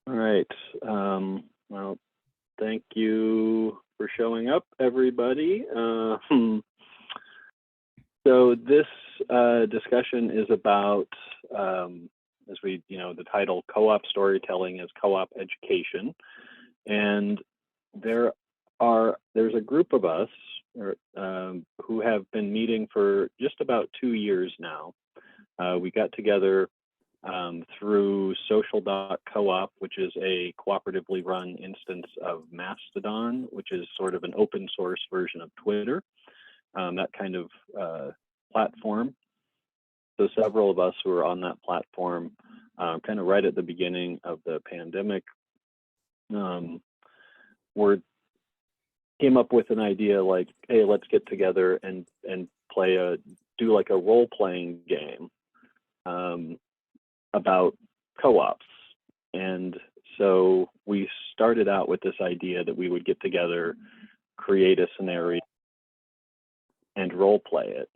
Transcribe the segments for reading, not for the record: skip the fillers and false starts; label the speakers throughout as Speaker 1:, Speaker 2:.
Speaker 1: All right. Well, thank you for showing up, everybody. So this discussion is about, as the title, co-op storytelling is co-op education. And there's a group of us who have been meeting for just about 2 years now. We got together through social.coop, which is a cooperatively run instance of Mastodon, which is sort of an open source version of Twitter, that kind of platform. So several of us who were on that platform kind of right at the beginning of the pandemic came up with an idea like, hey, let's get together and do like a role-playing game about co-ops. And so we started out with this idea that we would get together, create a scenario, and role play it.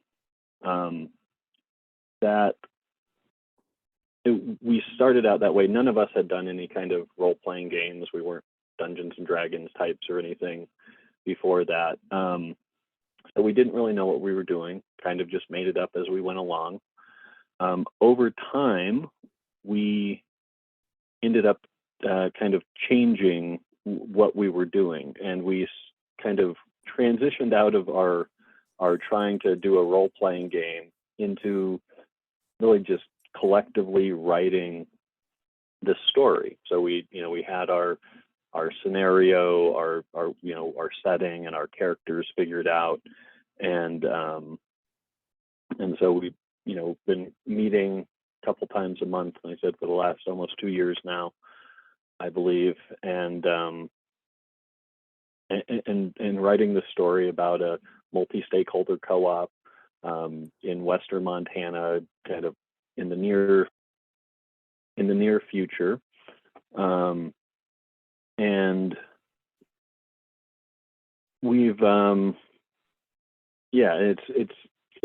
Speaker 1: We started out that way. None of us had done any kind of role-playing games. We weren't Dungeons and Dragons types or anything before that. So we didn't really know what we were doing, kind of just made it up as we went along. Over time, we ended up kind of changing what we were doing, and we kind of transitioned out of our trying to do a role-playing game into really just collectively writing the story. So we had our scenario, our setting, and our characters figured out, and so we've been meeting a couple times a month, like I said, for the last almost 2 years now, I believe, and writing the story about a multi-stakeholder co-op in Western Montana, kind of in the near future, and we've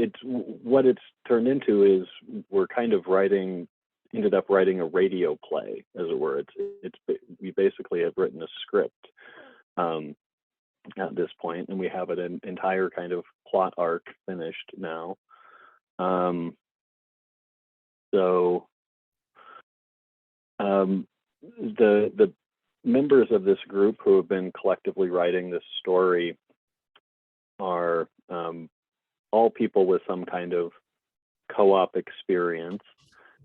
Speaker 1: it's what it's turned into is we're kind of ended up writing a radio play, as it were. We basically have written a script at this point, and we have an entire kind of plot arc finished now. So the members of this group who have been collectively writing this story are all people with some kind of co-op experience,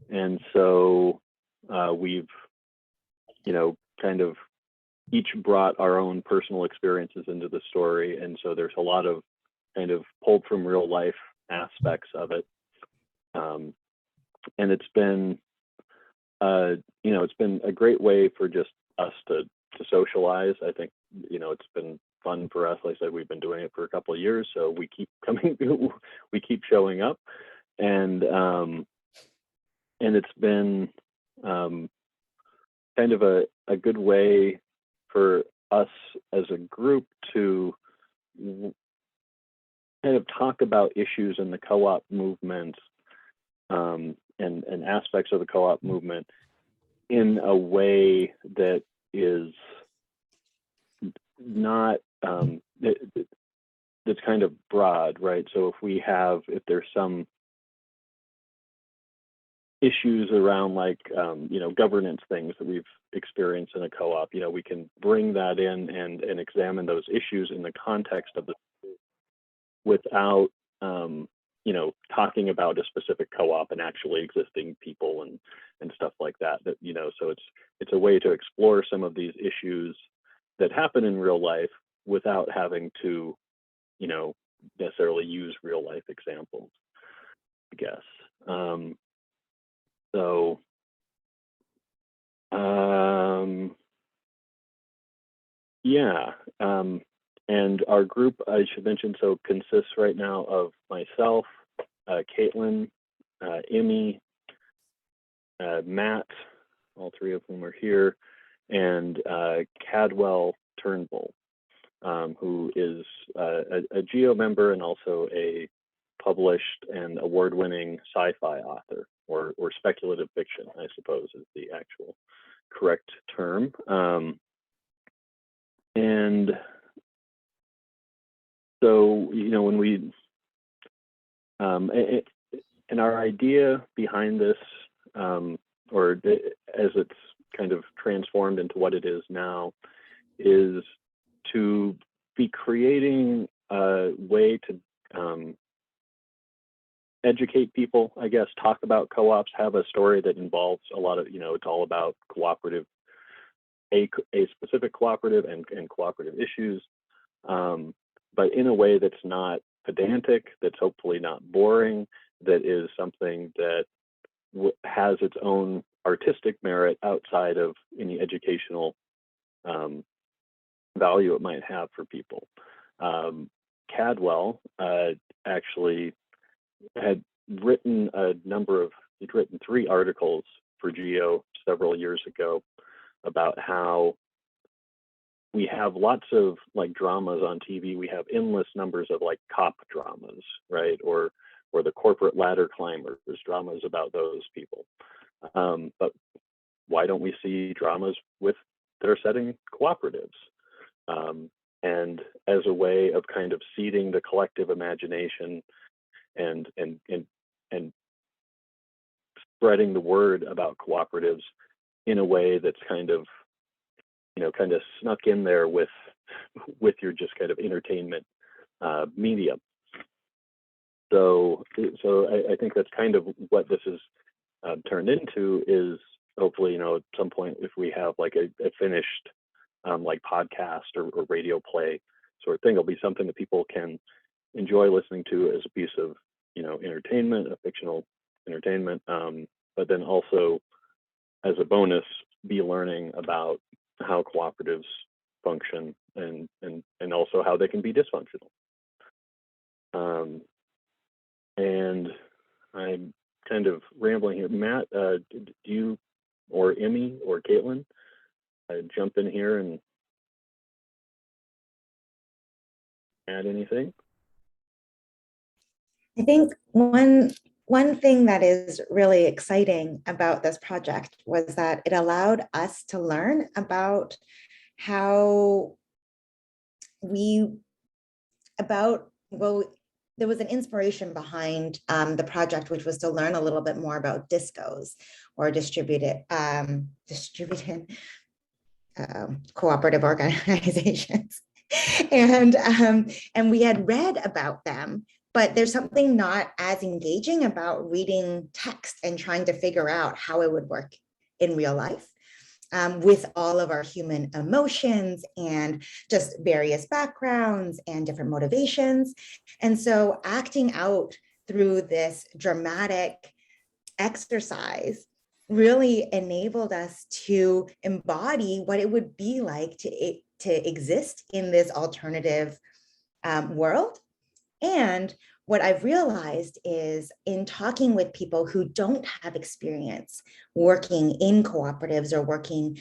Speaker 1: and so we've kind of each brought our own personal experiences into the story, and so there's a lot of kind of pulled from real life aspects of it, and it's been it's been a great way for just us to socialize. I think it's been fun for us. Like I said, we've been doing it for a couple of years, so we keep we keep showing up, and it's been kind of a good way for us as a group to kind of talk about issues in the co-op movement and aspects of the co-op movement in a way that is not that's kind of broad, right? So if there's some issues around like governance things that we've experienced in a co-op, we can bring that in and examine those issues in the context of the without talking about a specific co-op and actually existing people and stuff like that. So it's a way to explore some of these issues that happen in real life without having to necessarily use real life examples, I guess. And our group, I should mention, so consists right now of myself, Caitlin, Emmy, Matt, all three of whom are here, and Cadwell Turnbull, who is a GEO member and also a published and award-winning sci-fi author, or speculative fiction, I suppose is the actual correct term. And so, you know, when we, and our idea behind this, or as it's kind of transformed into what it is now, is to be creating a way to educate people, I guess, talk about co-ops, have a story that involves a lot of, you know, it's all about cooperative, a specific cooperative and cooperative issues, but in a way that's not pedantic, that's hopefully not boring, that is something that has its own artistic merit outside of any educational value it might have for people. Cadwell actually had written he'd written 3 articles for Geo several years ago about how we have lots of like dramas on TV. We have endless numbers of like cop dramas, right? Or the corporate ladder climbers, dramas about those people. But why don't we see dramas that are setting cooperatives? And as a way of kind of seeding the collective imagination and spreading the word about cooperatives in a way that's kind of, you know, kind of snuck in there with your just kind of entertainment medium. So I think that's kind of what this is turned into, is hopefully, you know, at some point, if we have like a finished like podcast or radio play sort of thing, it'll be something that people can enjoy listening to as a piece of, you know, entertainment, a fictional entertainment, but then also as a bonus, be learning about how cooperatives function and also how they can be dysfunctional. And I'm kind of rambling here. Matt, do you, or Emmy or Caitlin, jump in here and add anything?
Speaker 2: I think one thing that is really exciting about this project was that it allowed us to learn about how there was an inspiration behind the project, which was to learn a little bit more about discos, or distributed cooperative organizations. And we had read about them, but there's something not as engaging about reading text and trying to figure out how it would work in real life. With all of our human emotions and just various backgrounds and different motivations. And so acting out through this dramatic exercise really enabled us to embody what it would be like to exist in this alternative world. And what I've realized is, in talking with people who don't have experience working in cooperatives or working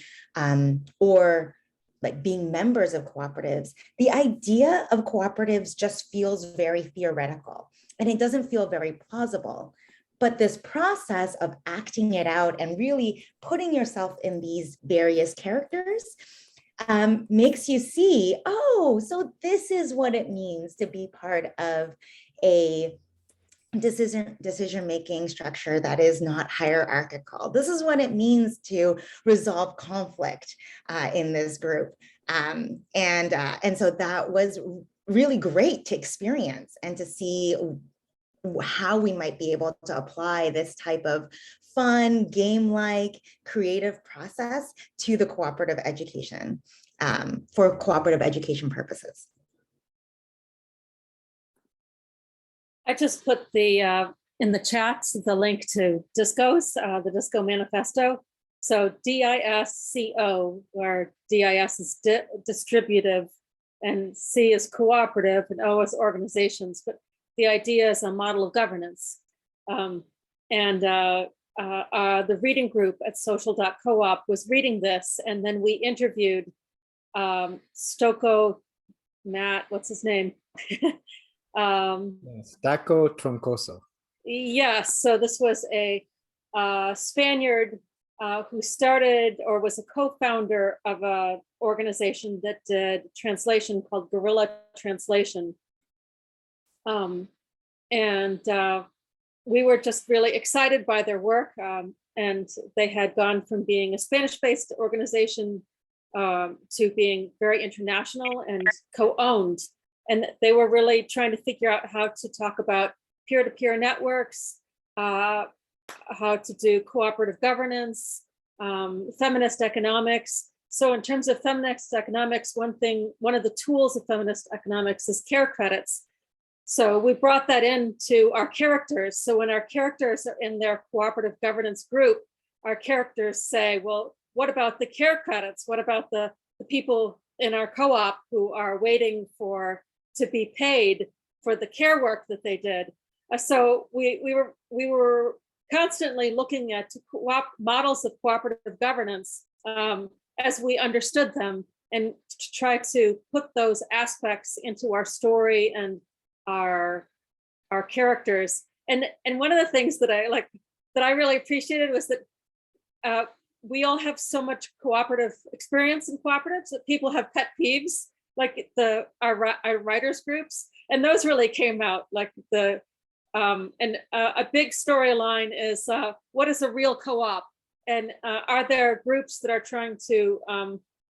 Speaker 2: or like being members of cooperatives, the idea of cooperatives just feels very theoretical and it doesn't feel very plausible. But this process of acting it out and really putting yourself in these various characters makes you see, oh, so this is what it means to be part of a decision-making structure that is not hierarchical. This is what it means to resolve conflict in this group. And so that was really great to experience and to see how we might be able to apply this type of fun, game-like, creative process to the cooperative education for cooperative education purposes.
Speaker 3: I just put the in the chat the link to DISCOs, the DISCO manifesto. So DISCO, where DIS is distributive and C is cooperative and O is organizations. But the idea is a model of governance. The reading group at social.coop was reading this, and then we interviewed Stoko, Matt, what's his name?
Speaker 4: Yes, Daco Troncoso.
Speaker 3: Yes, so this was a Spaniard who started or was a co-founder of an organization that did translation called Guerrilla Translation. And we were just really excited by their work. And they had gone from being a Spanish-based organization to being very international and co-owned. And they were really trying to figure out how to talk about peer-to-peer networks, how to do cooperative governance, feminist economics. So in terms of feminist economics, one of the tools of feminist economics is care credits. So we brought that into our characters. So when our characters are in their cooperative governance group, our characters say, well, what about the care credits? What about the people in our co-op who are waiting to be paid for the care work that they did? So we were constantly looking at models of cooperative governance as we understood them, and to try to put those aspects into our story and our characters. And one of the things that I really appreciated was that we all have so much cooperative experience in cooperatives that people have pet peeves, like our writers groups, and those really came out. Like a big storyline is what is a real co-op, and are there groups that are trying to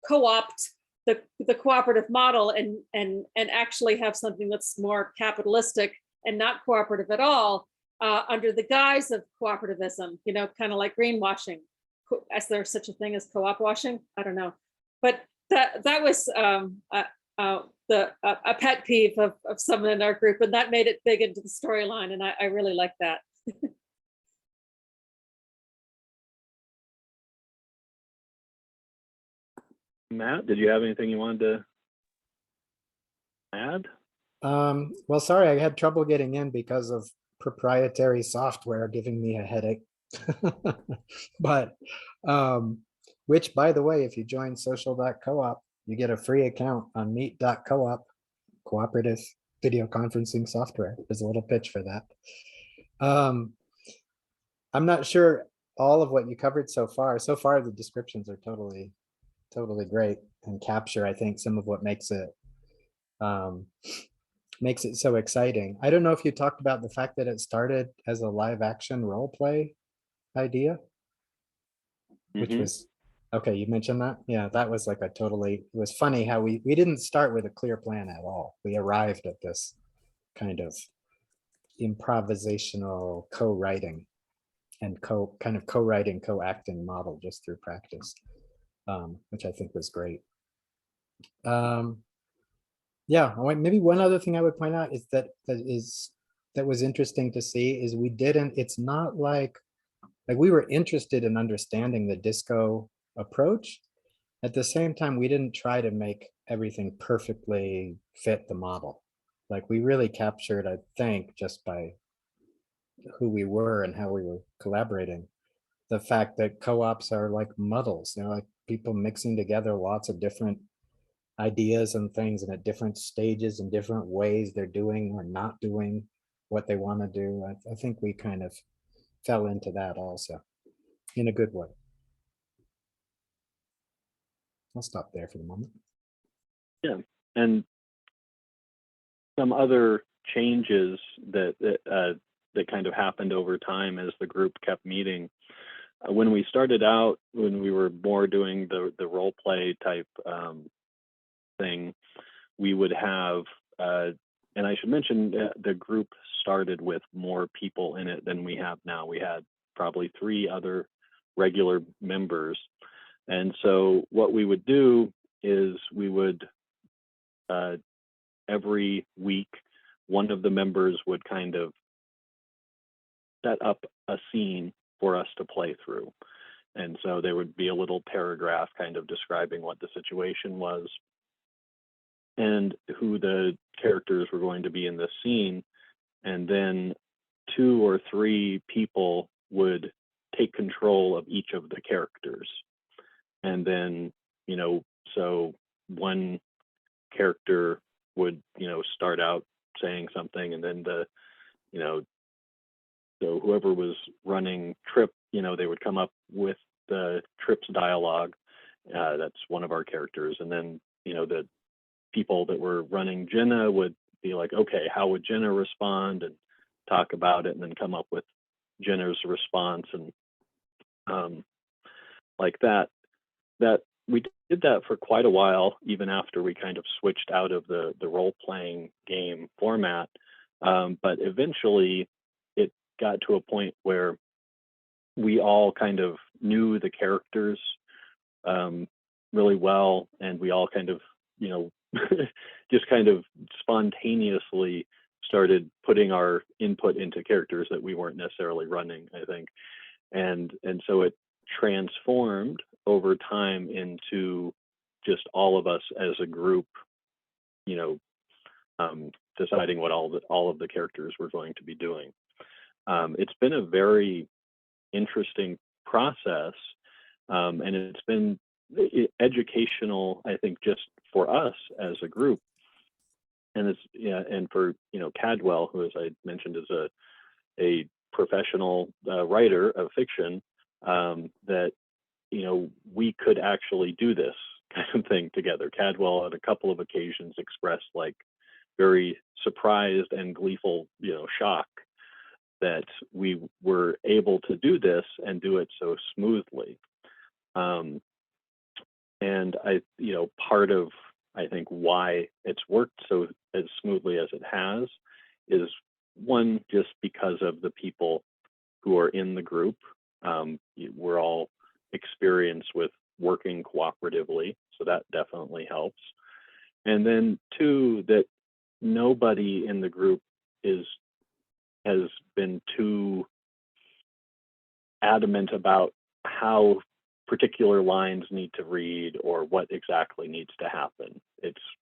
Speaker 3: co-opt the cooperative model and actually have something that's more capitalistic and not cooperative at all, under the guise of cooperativism, kind of like greenwashing. Is there such a thing as co-op washing? I don't know, but that was a pet peeve of someone in our group, and that made it big into the storyline, and I really like that.
Speaker 1: Matt, did you have anything you wanted to add?
Speaker 4: Well, sorry, I had trouble getting in because of proprietary software giving me a headache. But which, by the way, if you join social.coop, you get a free account on meet.coop, cooperative video conferencing software. There's a little pitch for that. I'm not sure all of what you covered so far. So far, the descriptions are totally great and capture, I think, some of what makes it so exciting. I don't know if you talked about the fact that it started as a live action role play idea, which was okay. You mentioned that. Yeah, that was like it was funny how we didn't start with a clear plan at all. We arrived at this kind of improvisational co-writing and co-writing, co-acting model just through practice, which I think was great. Yeah, maybe one other thing I would point out is that was interesting to see is it's not like we were interested in understanding the disco approach. At the same time, we didn't try to make everything perfectly fit the model. Like we really captured, I think, just by who we were and how we were collaborating, the fact that co-ops are like muddles, like people mixing together lots of different ideas and things, and at different stages and different ways they're doing or not doing what they want to do. I think we kind of fell into that also in a good way. I'll stop there for the moment.
Speaker 1: Yeah, and some other changes that kind of happened over time as the group kept meeting. When we started out, when we were more doing the role play type thing, we would have, and I should mention the group started with more people in it than we have now. We had probably 3 other regular members. And so what we would do is we would, every week, one of the members would kind of set up a scene for us to play through. And so there would be a little paragraph kind of describing what the situation was and who the characters were going to be in the scene. And then 2 or 3 people would take control of each of the characters. And then, so one character would, start out saying something, and then so whoever was running Trip, they would come up with the Trip's dialogue. That's one of our characters. And then, the people that were running Jenna would be like, okay, how would Jenna respond, and talk about it, and then come up with Jenna's response. And like that we did that for quite a while, even after we kind of switched out of the role-playing game format. But eventually it got to a point where we all kind of knew the characters really well, and we all kind of, just kind of spontaneously started putting our input into characters that we weren't necessarily running, I think. And so it transformed over time into just all of us as a group, deciding what all of the characters were going to be doing. It's been a very interesting process, and it's been educational, I think, just for us as a group. And and for Cadwell, who, as I mentioned, is a professional writer of fiction, that we could actually do this kind of thing together. Cadwell, at a couple of occasions, expressed like very surprised and gleeful, shock that we were able to do this and do it so smoothly. And part of, I think, why it's worked so as smoothly as it has is, one, just because of the people who are in the group. We're all experienced with working cooperatively, so that definitely helps. And then two, that nobody in the group has been too adamant about how particular lines need to read or what exactly needs to happen.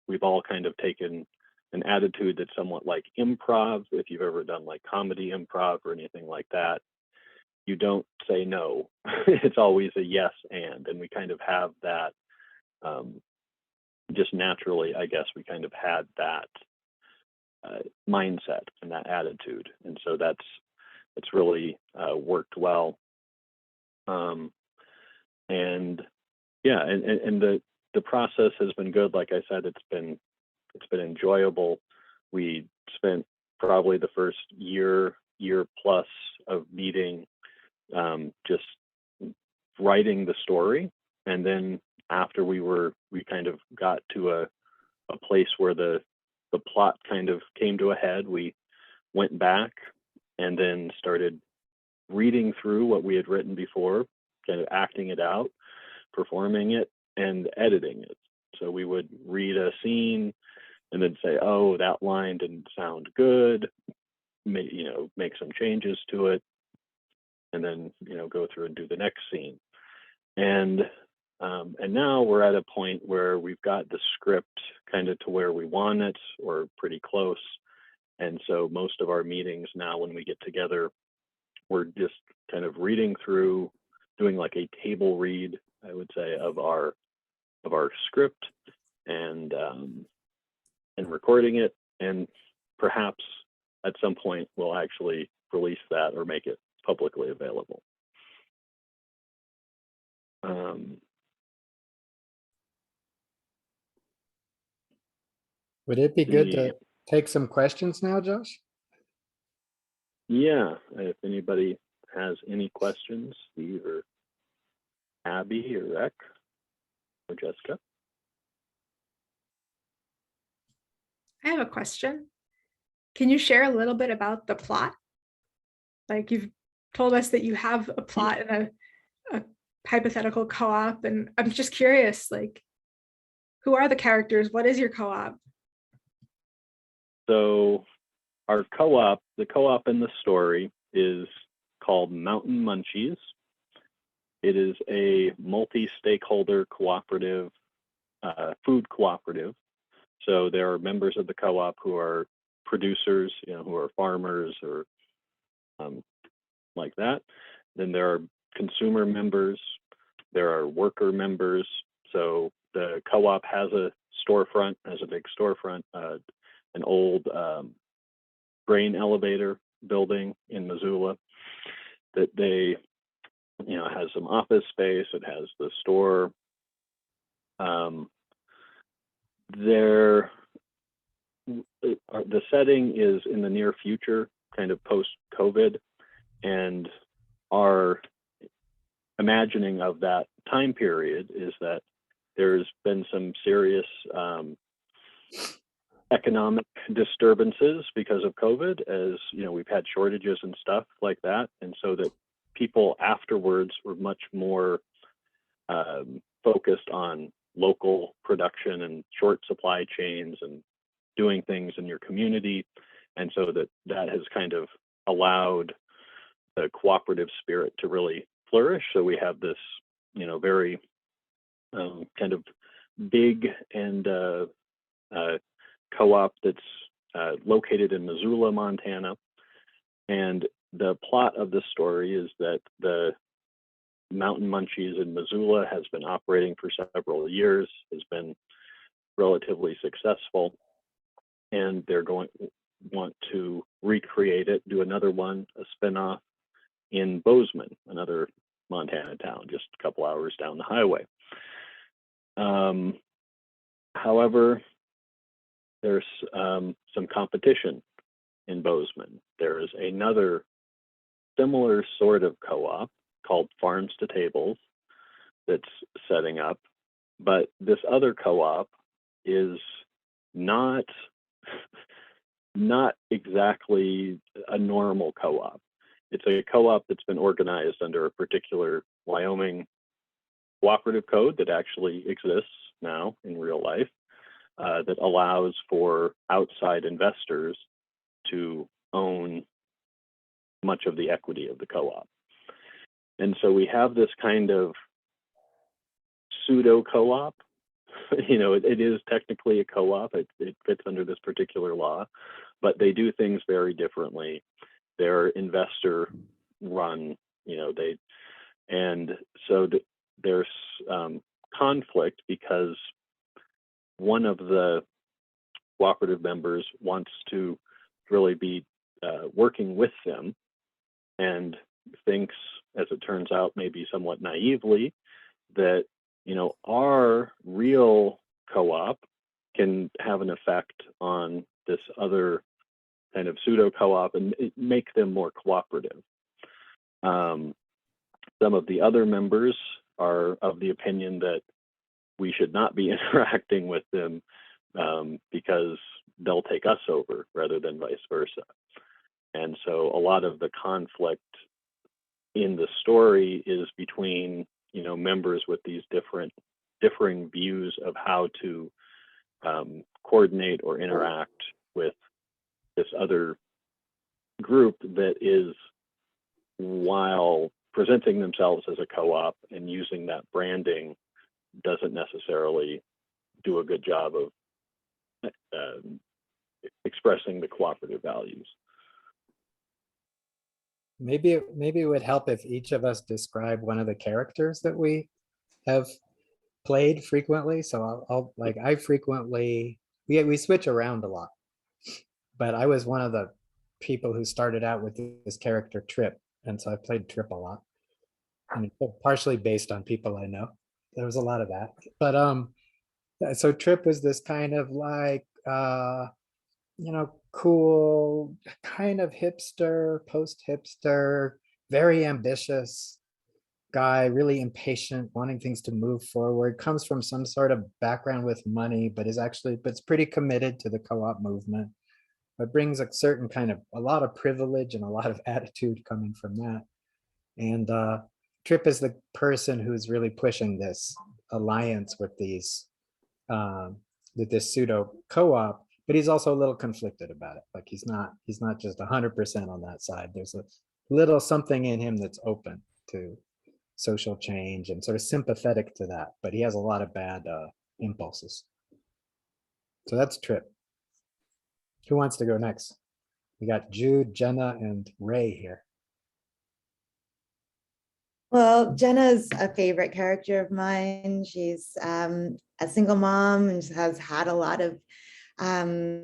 Speaker 1: We've all kind of taken an attitude that's somewhat like improv. If you've ever done like comedy improv or anything like that, you don't say no. It's always a yes and we kind of have that, just naturally, I guess we kind of had that mindset and that attitude. And so it's really worked well. And the process has been good. Like I said, it's been enjoyable. We spent probably the first year plus of meeting, just writing the story. And then after we kind of got to a place where the plot kind of came to a head, we went back and then started reading through what we had written before, kind of acting it out, performing it, and editing it. So we would read a scene and then say, oh, that line didn't sound good, make some changes to it, and then go through and do the next scene. And now we're at a point where we've got the script kind of to where we want it, or pretty close. And so most of our meetings now, when we get together, we're just kind of reading through, doing like a table read, I would say, of our script, and recording it, and perhaps at some point we'll actually release that or make it publicly available.
Speaker 4: Would it be good to take some questions now, Josh?
Speaker 1: Yeah, if anybody has any questions, Steve or Abby or Rec or Jessica.
Speaker 5: I have a question. Can you share a little bit about the plot? Like, you've told us that you have a plot in a hypothetical co-op, and I'm just curious, like, who are the characters? What is your co-op?
Speaker 1: So our co-op, the co-op in the story, is called Mountain Munchies. It is a multi-stakeholder cooperative, food cooperative. So there are members of the co-op who are producers, who are farmers or like that. Then there are consumer members, there are worker members. So the co-op has a storefront, has a big storefront, an old grain elevator building in Missoula that they, has some office space. It has the store. The setting is in the near future, kind of post-COVID, and our imagining of that time period is that there's been some serious economic disturbances because of COVID, as we've had shortages and stuff like that, and so that people afterwards were much more focused on local production and short supply chains and doing things in your community, and so that has kind of allowed the cooperative spirit to really flourish. So we have this, very kind of big and co-op that's located in Missoula, Montana. And the plot of the story is that the Mountain Munchies in Missoula has been operating for several years, has been relatively successful, and they're want to recreate it, do another one, a spinoff in Bozeman, another Montana town, just a couple hours down the highway. However, there's some competition in Bozeman. There is another similar sort of co-op called Farms to Tables that's setting up, but this other co-op is not exactly a normal co-op. It's a co-op that's been organized under a particular Wyoming cooperative code that actually exists now in real life, that allows for outside investors to own much of the equity of the co-op. And so we have this kind of pseudo co-op. It is technically a co-op. It fits under this particular law, but they do things very differently. They're investor run, there's conflict because one of the cooperative members wants to really be working with them and thinks, as it turns out, maybe somewhat naively, that our real co-op can have an effect on this other kind of pseudo co-op and make them more cooperative. Some of the other members are of the opinion that we should not be interacting with them because they'll take us over rather than vice versa. And so a lot of the conflict in the story is between members with these differing views of how to coordinate or interact with this other group that is, while presenting themselves as a co-op and using that branding, doesn't necessarily do a good job of expressing the cooperative values.
Speaker 4: Maybe it would help if each of us describe one of the characters that we have played frequently. So I frequently, we switch around a lot, but I was one of the people who started out with this character Trip. And so I played Trip a lot. I mean, partially based on people I know. There was a lot of that. But so Trip was this kind of like, cool, kind of hipster, post-hipster, very ambitious guy, really impatient, wanting things to move forward, comes from some sort of background with money, but it's pretty committed to the co-op movement, but brings a certain a lot of privilege and a lot of attitude coming from that. And Trip is the person who's really pushing this alliance with these, with this pseudo co-op, but he's also a little conflicted about it. Like he's not just 100% on that side. There's a little something in him that's open to social change and sort of sympathetic to that, but he has a lot of bad impulses. So that's Trip. Who wants to go next? We got Jude, Jenna, and Ray here.
Speaker 2: Well, Jenna's a favorite character of mine. She's a single mom and has had a lot of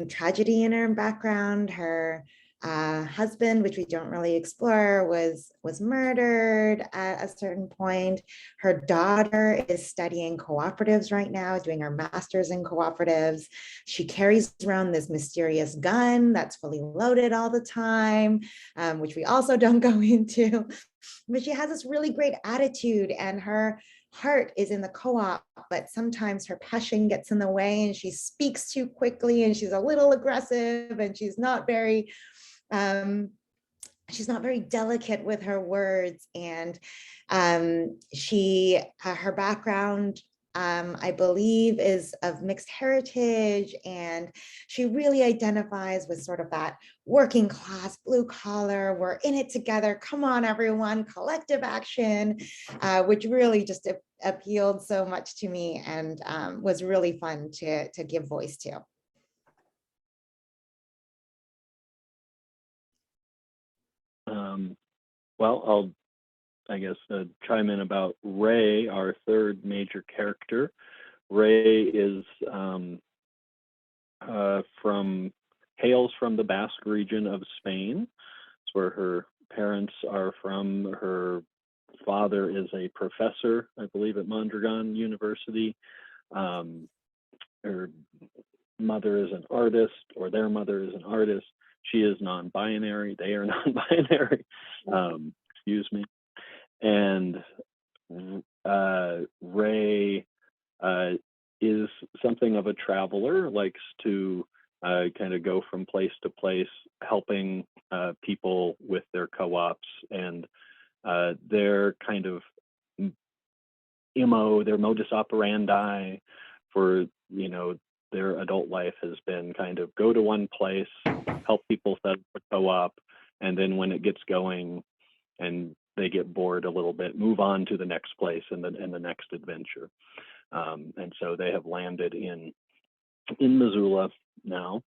Speaker 2: tragedy in her background. Her husband, which we don't really explore, was murdered at a certain point. Her daughter is studying cooperatives right now, doing her master's in cooperatives. She carries around this mysterious gun that's fully loaded all the time, which we also don't go into. But she has this really great attitude, and her heart is in the co-op, but sometimes her passion gets in the way and she speaks too quickly and she's a little aggressive and she's not very delicate with her words. And her background, I believe, is of mixed heritage, and she really identifies with sort of that working class, blue collar, we're in it together, come on everyone, collective action, which really just appealed so much to me, and was really fun to give voice to.
Speaker 1: Well, I'll, I guess, chime in about Ray, our third major character. Ray is hails from the Basque region of Spain. It's where her parents are from. Her father is a professor, I believe, at Mondragon University. Her mother is an artist, or their mother is an artist. She is non-binary. They are non-binary. Excuse me. And Ray is something of a traveler, likes to kind of go from place to place, helping people with their co-ops, and their kind of MO, their modus operandi for, you know, their adult life has been kind of go to one place, help people set up a co-op, and then when it gets going and they get bored a little bit, move on to the next place and the next adventure. And so they have landed in Missoula now,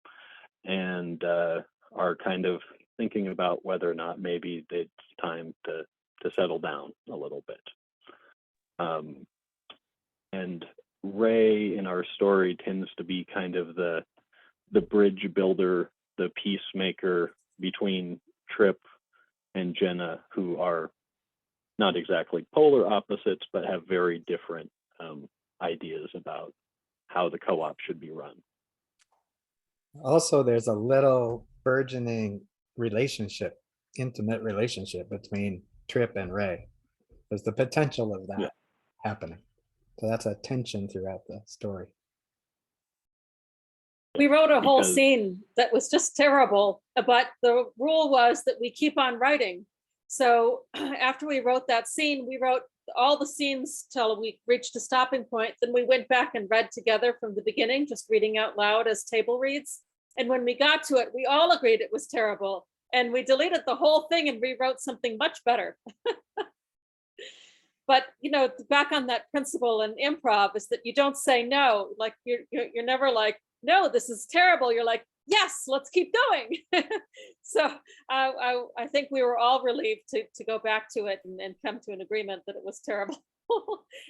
Speaker 1: and are kind of thinking about whether or not maybe it's time to settle down a little bit. And Ray in our story tends to be kind of the bridge builder, the peacemaker between Trip and Jenna, who are not exactly polar opposites, but have very different ideas about how the co-op should be run.
Speaker 4: Also, there's a little burgeoning relationship, intimate relationship between Trip and Ray. There's the potential of that happening. So that's a tension throughout the story.
Speaker 3: We wrote a whole
Speaker 1: Because-
Speaker 3: scene that was just terrible, but the rule was that we keep on writing. So after we wrote that scene, we wrote all the scenes till we reached a stopping point. Then we went back and read together from the beginning, just reading out loud as table reads. And when we got to it, we all agreed it was terrible. And we deleted the whole thing and rewrote something much better. But, you know, back on that principle in improv is that you don't say no. Like you're never like, no, this is terrible. You're like, yes, let's keep going. So I think we were all relieved to go back to it and come to an agreement that it was terrible.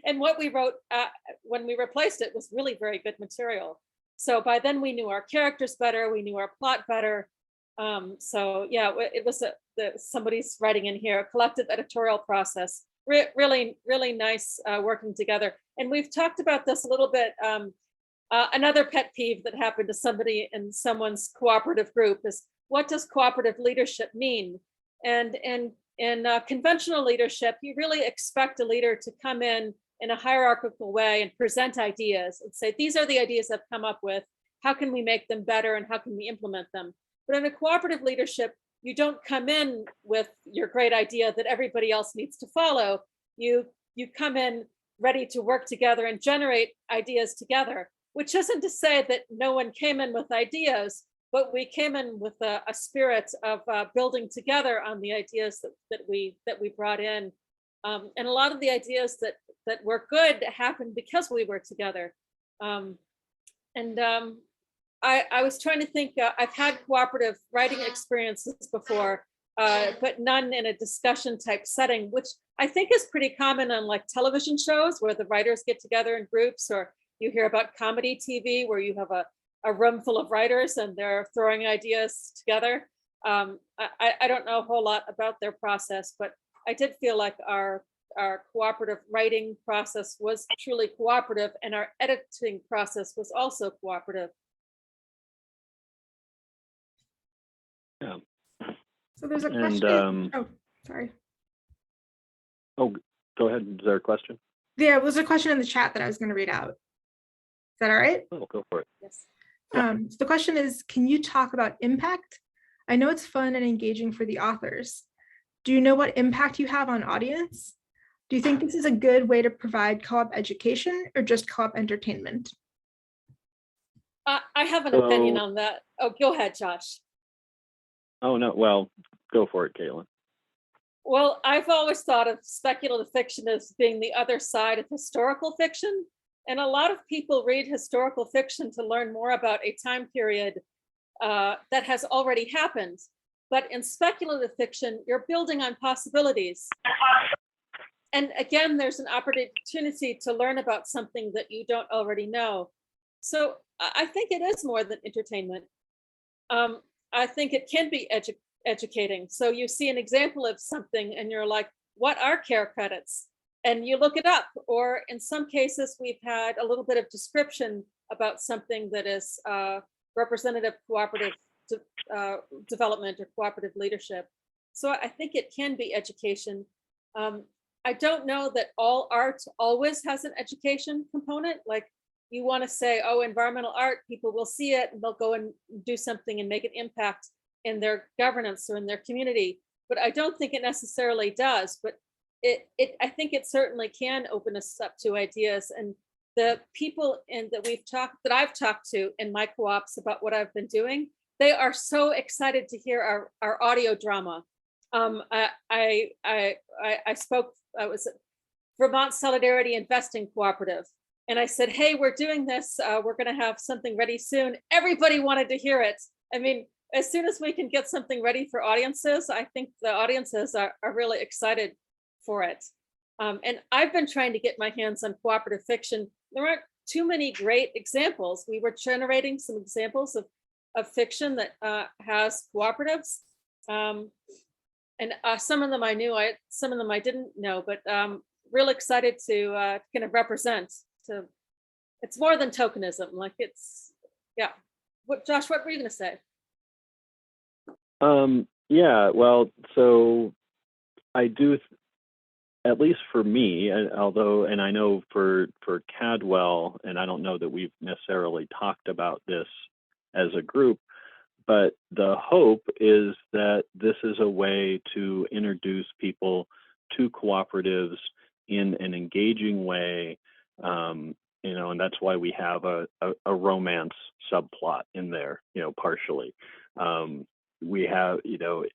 Speaker 3: And what we wrote when we replaced it was really very good material. So by then we knew our characters better, we knew our plot better. So yeah, it was somebody's writing in here, a collective editorial process. Really, really nice working together. And we've talked about this a little bit. Another pet peeve that happened to somebody in someone's cooperative group is, what does cooperative leadership mean? And in conventional leadership, you really expect a leader to come in a hierarchical way and present ideas and say, these are the ideas I've come up with. How can we make them better and how can we implement them? But in a cooperative leadership, you don't come in with your great idea that everybody else needs to follow. You come in ready to work together and generate ideas together, which isn't to say that no one came in with ideas, but we came in with a spirit of building together on the ideas that we brought in. And a lot of the ideas that were good happened because we were together. I was trying to think, I've had cooperative writing experiences before, but none in a discussion type setting, which I think is pretty common on like television shows where the writers get together in groups, or you hear about comedy TV where you have a room full of writers and they're throwing ideas together. I don't know a whole lot about their process, but I did feel like our cooperative writing process was truly cooperative, and our editing process was also cooperative.
Speaker 1: Yeah.
Speaker 5: So there's a
Speaker 1: And,
Speaker 5: question. Oh, sorry.
Speaker 1: Oh, go ahead. Is there a question?
Speaker 5: There was a question in the chat that I was going to read out. Is that all right?
Speaker 1: Oh, go for it.
Speaker 3: Yes.
Speaker 5: So the question is, can you talk about impact? I know it's fun and engaging for the authors. Do you know what impact you have on audience? Do you think this is a good way to provide co-op education or just co-op entertainment?
Speaker 3: I have an opinion
Speaker 1: So-
Speaker 3: on that. Oh, go ahead, Josh.
Speaker 1: Oh, no. Well, go for it, Caitlin.
Speaker 3: Well, I've always thought of speculative fiction as being the other side of historical fiction. And a lot of people read historical fiction to learn more about a time period that has already happened. But in speculative fiction, you're building on possibilities. And again, there's an opportunity to learn about something that you don't already know. So I think it is more than entertainment. I think it can be educating. So you see an example of something and you're like, what are care credits? And you look it up. Or in some cases, we've had a little bit of description about something that is representative cooperative development or cooperative leadership. So I think it can be education. I don't know that all art always has an education component. Like you want to say, oh, environmental art, people will see it and they'll go and do something and make an impact in their governance or in their community. But I don't think it necessarily does. But I think it certainly can open us up to ideas. And the people that I've talked to in my co-ops about what I've been doing, they are so excited to hear our audio drama. I spoke, I was at Vermont Solidarity Investing Cooperative. And I said, hey, we're doing this. We're going to have something ready soon. Everybody wanted to hear it. I mean, as soon as we can get something ready for audiences, I think the audiences are really excited for it. And I've been trying to get my hands on cooperative fiction. There aren't too many great examples. We were generating some examples of fiction that has cooperatives. And some of them I knew, some of them I didn't know, but real excited to kind of represent. It's more than tokenism. Like it's, yeah. Josh, what were you going to say?
Speaker 1: Yeah, well, so I do, at least for me, although, and I know for Cadwell, and I don't know that we've necessarily talked about this as a group, but the hope is that this is a way to introduce people to cooperatives in an engaging way, you know, and that's why we have a romance subplot in there, you know, partially. We have, you know, it's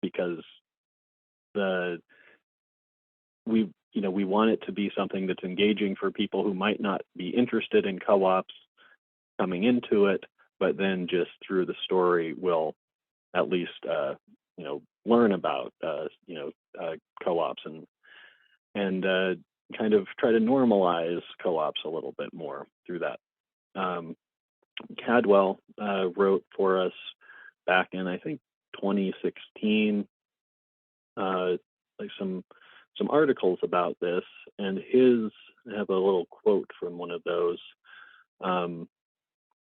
Speaker 1: because we want it to be something that's engaging for people who might not be interested in co-ops coming into it, but then just through the story will at least you know, learn about you know, co-ops and kind of try to normalize co-ops a little bit more through that. Cadwell wrote for us back in, I think, 2016, like some articles about this, and I have a little quote from one of those.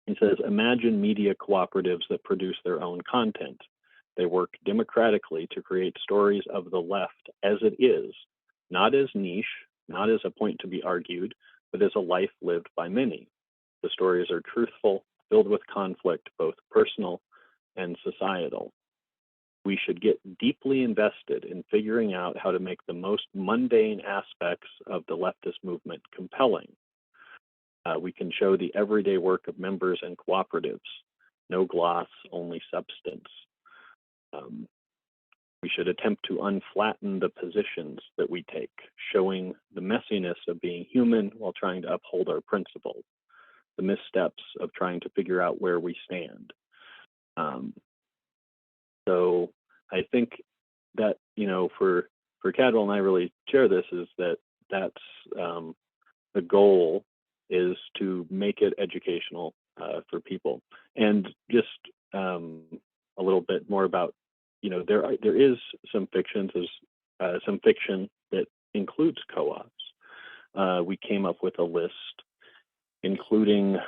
Speaker 1: He says, imagine media cooperatives that produce their own content. They work democratically to create stories of the left as it is, not as niche, not as a point to be argued, but as a life lived by many. The stories are truthful, filled with conflict, both personal and societal. We should get deeply invested in figuring out how to make the most mundane aspects of the leftist movement compelling. We can show the everyday work of members and cooperatives. No gloss, only substance. We should attempt to unflatten the positions that we take, showing the messiness of being human while trying to uphold our principles, the missteps of trying to figure out where we stand. So I think that, you know, for Cadwell, and I really share this, is that's the goal, is to make it educational for people. And just a little bit more about, there is some fiction that includes co-ops. We came up with a list, including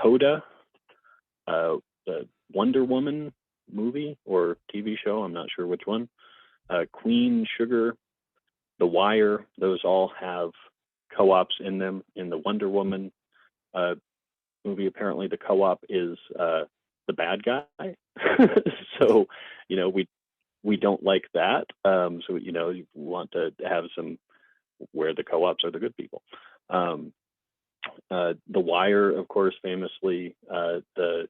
Speaker 1: Coda, the Wonder Woman movie or TV show, I'm not sure which one, Queen Sugar, The Wire, those all have co-ops in them. In the Wonder Woman movie, apparently the co-op is the bad guy. So, we don't like that. So, you want to have some where the co-ops are the good people. The Wire, of course, famously, the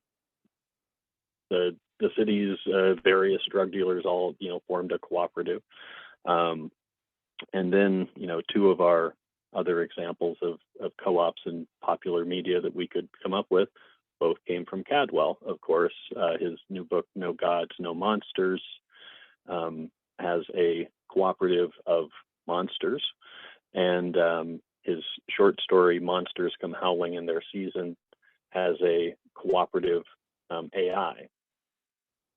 Speaker 1: city's various drug dealers all, formed a cooperative. And then, two of our other examples of co-ops in popular media that we could come up with both came from Cadwell, of course. His new book, No Gods, No Monsters, has a cooperative of monsters. And his short story, Monsters Come Howling in Their Season, has a cooperative AI,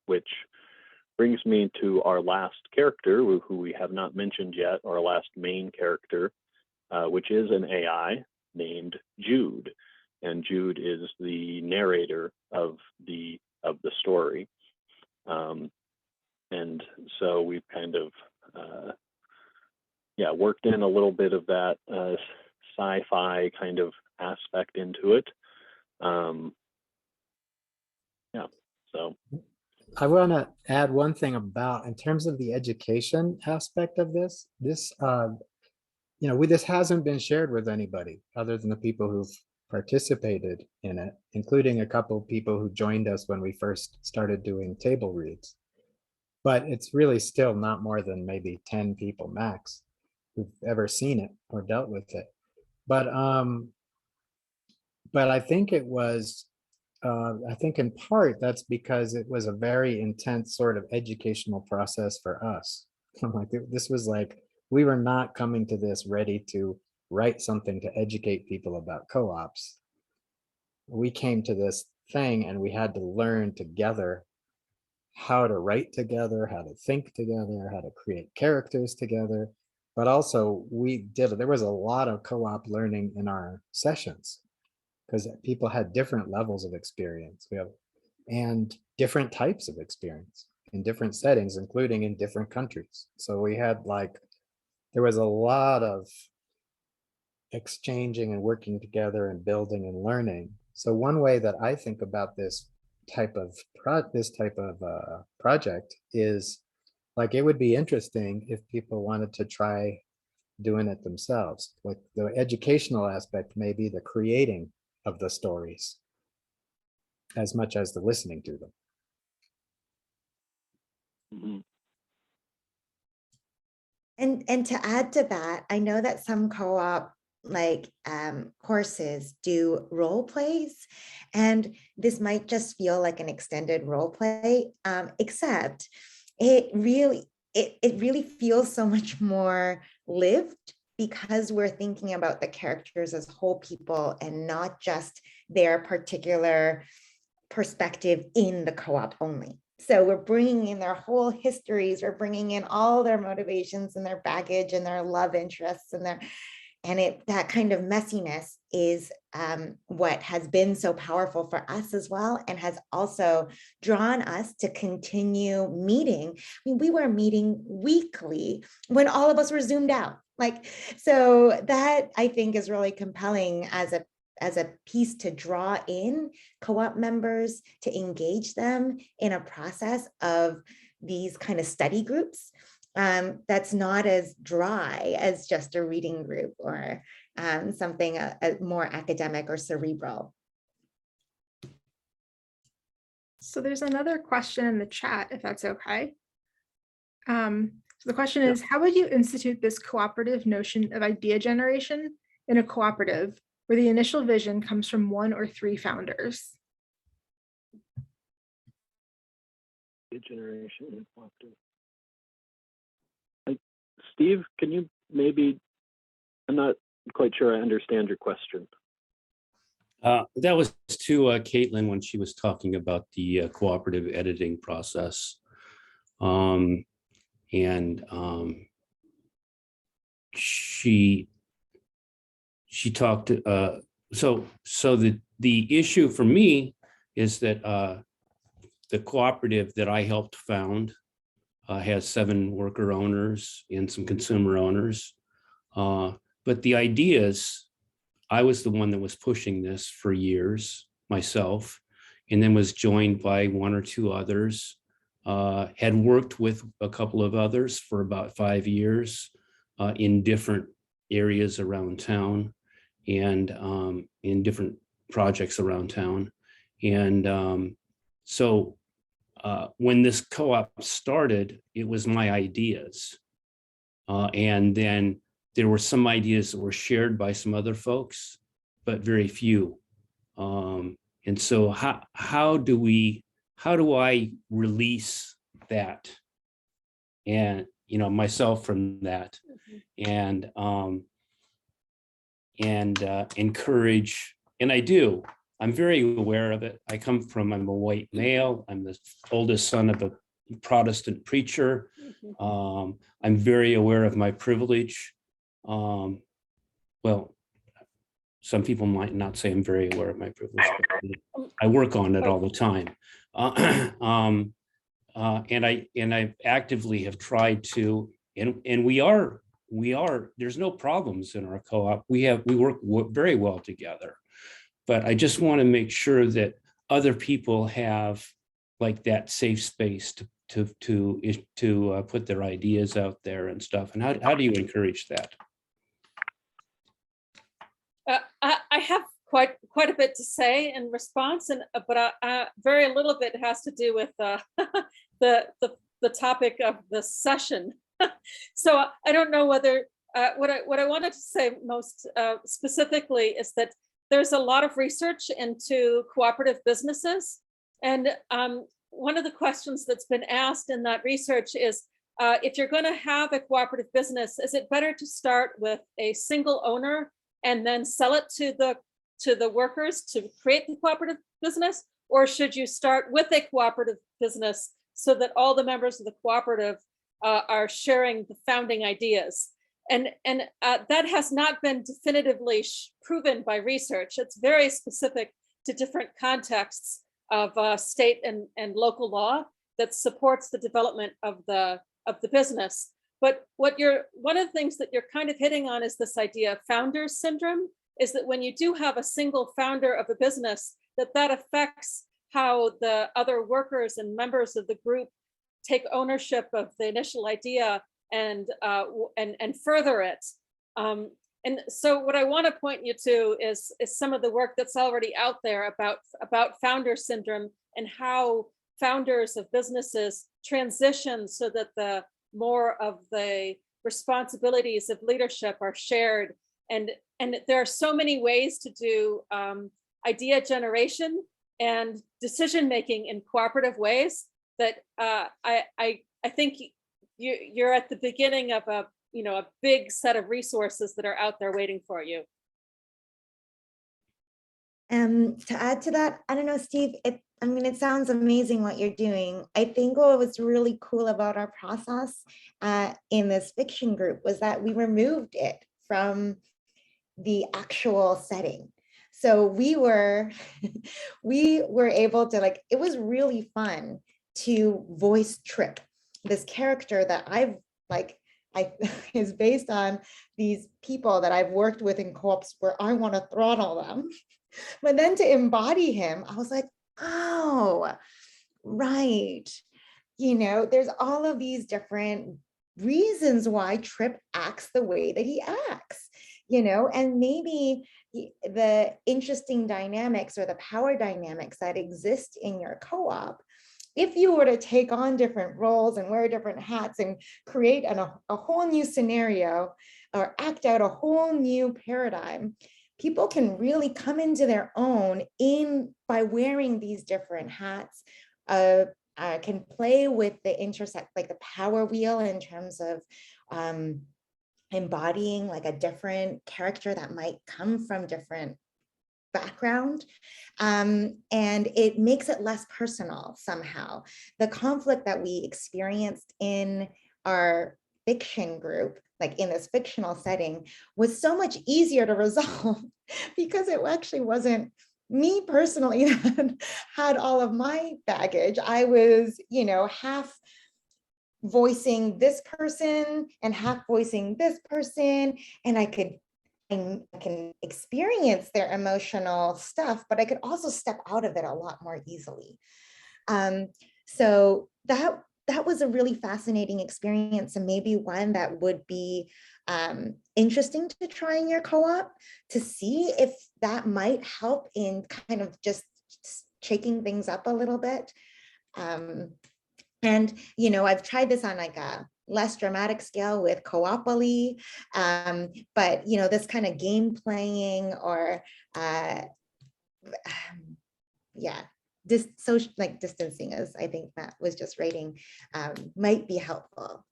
Speaker 1: which brings me to our last character, who we have not mentioned yet, our last main character, which is an AI named Jude. And Jude is the narrator of the story. And so we've kind of worked in a little bit of that sci-fi kind of aspect into it. So
Speaker 4: I want to add one thing about, in terms of the education aspect of this, this hasn't been shared with anybody other than the people who've participated in it, including a couple of people who joined us when we first started doing table reads. But it's really still not more than maybe 10 people max who've ever seen it or dealt with it. But I think it was, I think in part that's because it was a very intense sort of educational process for us. Like this was like, we were not coming to this ready to write something to educate people about co-ops. We came to this thing and we had to learn together how to write together, how to think together, how to create characters together. But also there was a lot of co-op learning in our sessions because people had different levels of experience. And different types of experience in different settings, including in different countries. So we had there was a lot of exchanging and working together and building and learning. So one way that I think about this type of project is it would be interesting if people wanted to try doing it themselves. Like the educational aspect may be the creating of the stories as much as the listening to them.
Speaker 1: mm-hmm.
Speaker 2: And to add to that, I know that some co-op courses do role plays, and this might just feel like an extended role play, except it really feels so much more lived because we're thinking about the characters as whole people and not just their particular perspective in the co-op only. So we're bringing in their whole histories, we're bringing in all their motivations and their baggage and their love interests and that kind of messiness is what has been so powerful for us as well, and has also drawn us to continue meeting. I mean, we were meeting weekly when all of us were zoomed out. So that I think is really compelling as a piece to draw in co-op members, to engage them in a process of these kind of study groups that's not as dry as just a reading group or something more academic or cerebral.
Speaker 5: So there's another question in the chat, if that's okay. So the question is, how would you institute this cooperative notion of idea generation in a cooperative where the initial vision comes from one or three founders?
Speaker 1: Generation and cooperative. Steve, can you maybe, I'm not quite sure I understand your question.
Speaker 6: That was to Caitlin when she was talking about the cooperative editing process. She talked, so the issue for me is that the cooperative that I helped found has 7 worker owners and some consumer owners. But the ideas, I was the one that was pushing this for years myself, and then was joined by 1 or 2 others, had worked with a couple of others for about 5 years in different areas around town and in different projects around town. And so when this co-op started, it was my ideas. And then there were some ideas that were shared by some other folks, but very few. And so how do I release that and, myself from that, and encourage, and I do. I'm very aware of it. I'm a white male. I'm the oldest son of a Protestant preacher. I'm very aware of my privilege. Well, some people might not say I'm very aware of my privilege, but I work on it all the time. And I actively have tried to, and we are, there's no problems in our co-op. We work very well together, but I just want to make sure that other people have like that safe space to put their ideas out there and stuff. And how do you encourage that?
Speaker 3: I have quite a bit to say in response, but very little of it has to do with the topic of the session. So I don't know whether what I wanted to say most specifically is that there's a lot of research into cooperative businesses, and one of the questions that's been asked in that research is, if you're going to have a cooperative business, is it better to start with a single owner and then sell it to the workers to create the cooperative business, or should you start with a cooperative business so that all the members of the cooperative are sharing the founding ideas? And that has not been definitively proven by research. It's very specific to different contexts of state and local law that supports the development of the business. But one of the things that you're kind of hitting on is this idea of founder syndrome, is that when you do have a single founder of a business, that affects how the other workers and members of the group take ownership of the initial idea and further it. And so what I want to point you to is some of the work that's already out there about founder syndrome and how founders of businesses transition so that the more of the responsibilities of leadership are shared. And there are so many ways to do idea generation and decision making in cooperative ways that I think you're at the beginning of a big set of resources that are out there waiting for you.
Speaker 2: To add to that, I don't know, Steve, it sounds amazing what you're doing. I think what was really cool about our process in this fiction group was that we removed it from the actual setting. So we were able to, like, it was really fun to voice Trip, this character that is based on these people that I've worked with in co-ops where I want to throttle them. But then to embody him, I was like, oh, right. There's all of these different reasons why Trip acts the way that he acts, and maybe the interesting dynamics or the power dynamics that exist in your co-op, if you were to take on different roles and wear different hats and create a whole new scenario or act out a whole new paradigm, people can really come into their own by wearing these different hats, can play with the intersect, like the power wheel in terms of embodying like a different character that might come from different background. And it makes it less personal somehow. The conflict that we experienced in our fiction group, like in this fictional setting, was so much easier to resolve because it actually wasn't me personally that had all of my baggage. I was, half voicing this person and half voicing this person, and I can experience their emotional stuff, but I could also step out of it a lot more easily. So that was a really fascinating experience, and maybe one that would be interesting to try in your co-op, to see if that might help in kind of just shaking things up a little bit. And, I've tried this on like a less dramatic scale with Coopoly, but, this kind of game playing or, social, like distancing, as I think Matt was just rating, might be helpful.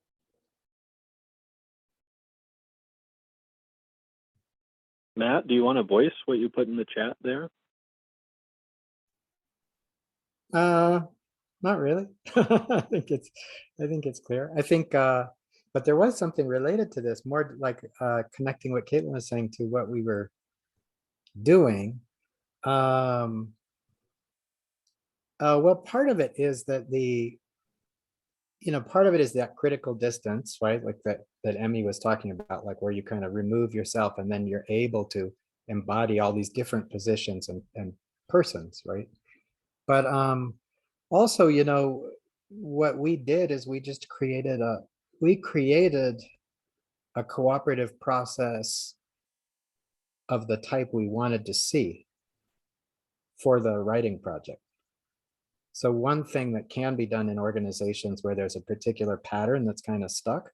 Speaker 1: Matt, do you want to voice what you put in the chat there?
Speaker 4: Not really. I think it's clear. I think, but there was something related to this, more like connecting what Caitlin was saying to what we were doing. Well, part of it is that part of it is that critical distance, right? Like that Emmy was talking about, like where you kind of remove yourself and then you're able to embody all these different positions and persons, right? But also, what we did is we just created a cooperative process of the type we wanted to see for the writing project. So one thing that can be done in organizations where there's a particular pattern that's kind of stuck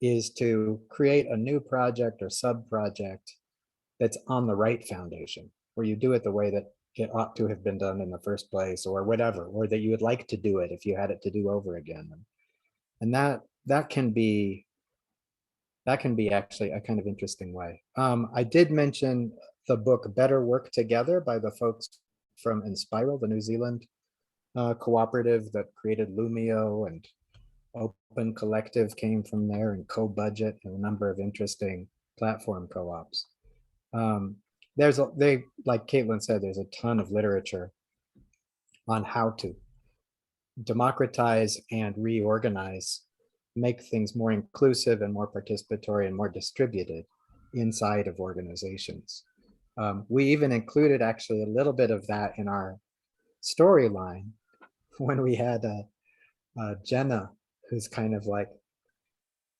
Speaker 4: is to create a new project or sub-project that's on the right foundation, where you do it the way that it ought to have been done in the first place, or whatever, or that you would like to do it if you had it to do over again. And that can be actually a kind of interesting way. I did mention the book Better Work Together by the folks from Inspiral, the New Zealand cooperative that created Lumio, and Open Collective came from there, and Co-Budget, and a number of interesting platform co-ops. Like Caitlin said, there's a ton of literature on how to democratize and reorganize, make things more inclusive and more participatory and more distributed inside of organizations. We even included actually a little bit of that in our storyline when we had Jenna, who's kind of like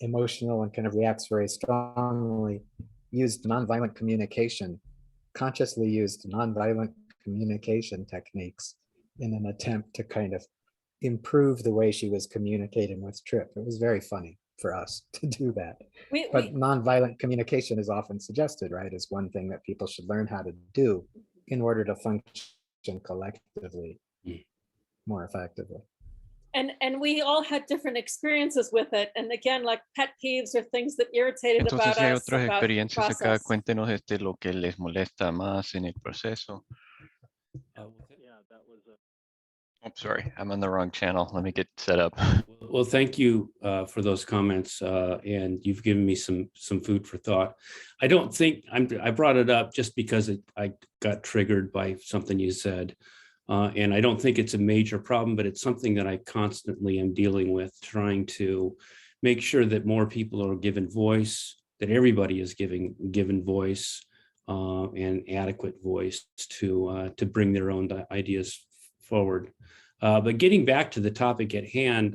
Speaker 4: emotional and kind of reacts very strongly, used nonviolent communication, consciously used nonviolent communication techniques in an attempt to kind of improve the way she was communicating with Trip. It was very funny for us to do that. But nonviolent communication is often suggested, right, as one thing that people should learn how to do in order to function collectively more effectively.
Speaker 3: And we all had different experiences with it. And again, like pet peeves or things that irritated
Speaker 7: Entonces,
Speaker 3: about
Speaker 7: si hay
Speaker 3: us.
Speaker 7: otras
Speaker 3: about the
Speaker 7: experiencias acá,
Speaker 3: process.
Speaker 7: cuéntenos lo que les molesta más en el proceso.
Speaker 1: Yeah, that was
Speaker 7: I'm sorry, I'm on the wrong channel. Let me get set up.
Speaker 6: Well, thank you for those comments, and you've given me some food for thought. I don't think I brought it up just because I got triggered by something you said, and I don't think it's a major problem, but it's something that I constantly am dealing with, trying to make sure that more people are given voice, that everybody is given voice and adequate voice to bring their own ideas forward. But getting back to the topic at hand,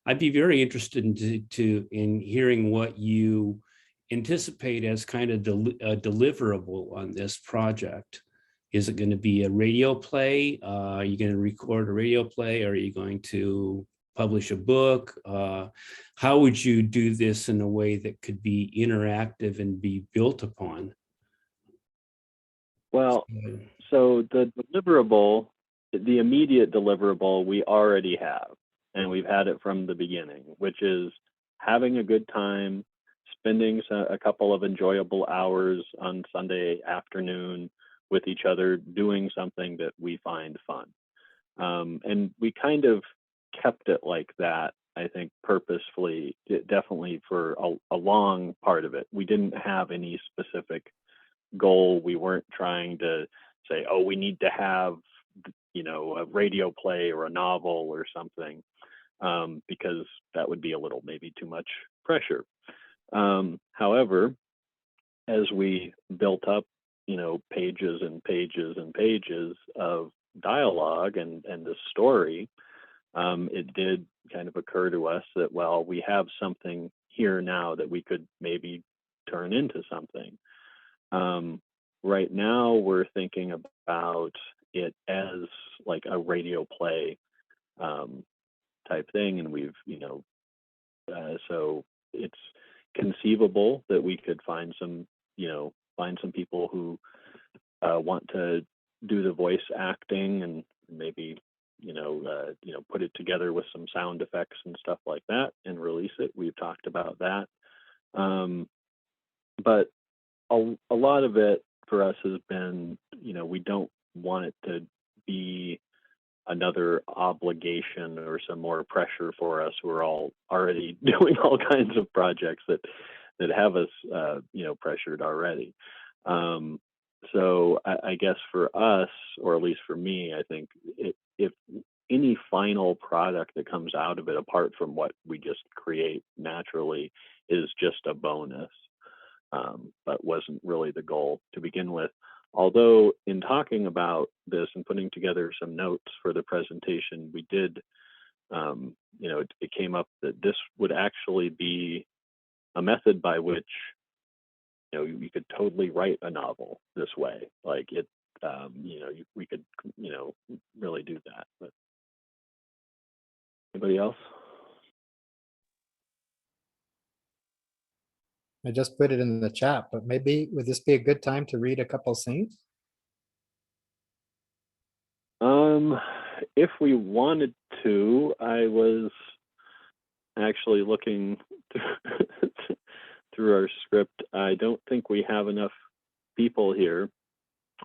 Speaker 6: I'd be very interested in hearing what you anticipate as kind of a deliverable on this project. Is it going to be a radio play? Are you going to record a radio play? Are you going to publish a book? How would you do this in a way that could be interactive and be built upon?
Speaker 1: Well, so the deliverable, the immediate deliverable we already have, and we've had it from the beginning, which is having a good time, spending a couple of enjoyable hours on Sunday afternoon with each other doing something that we find fun. And we kind of kept it like that, I think, purposefully, definitely for a long part of it. We didn't have any specific goal. We weren't trying to say, oh, we need to have, you know, a radio play or a novel or something, because that would be a little maybe too much pressure. However, as we built up, you know, pages and pages and pages of dialogue and the story, it did kind of occur to us that, well, we have something here now that we could maybe turn into something. Right now, we're thinking about it as like a radio play type thing, and we've, you know, so it's conceivable that we could find some, you know, find some people who want to do the voice acting and maybe, you know, put it together with some sound effects and stuff like that and release it. We've talked about that. But a lot of it for us has been, you know, we don't want it to be another obligation or some more pressure for us. We're all already doing all kinds of projects that have us, you know, pressured already. So I guess for us, or at least for me, I think if any final product that comes out of it, apart from what we just create naturally, is just a bonus, but wasn't really the goal to begin with. Although in talking about this and putting together some notes for the presentation, we did, you know, it came up that this would actually be a method by which, you know, you could totally write a novel this way. Like it, you know, we could, you know, really do that. But anybody else?
Speaker 4: I just put it in the chat, but maybe would this be a good time to read a couple scenes?
Speaker 1: If we wanted to, I was actually looking through our script. I don't think we have enough people here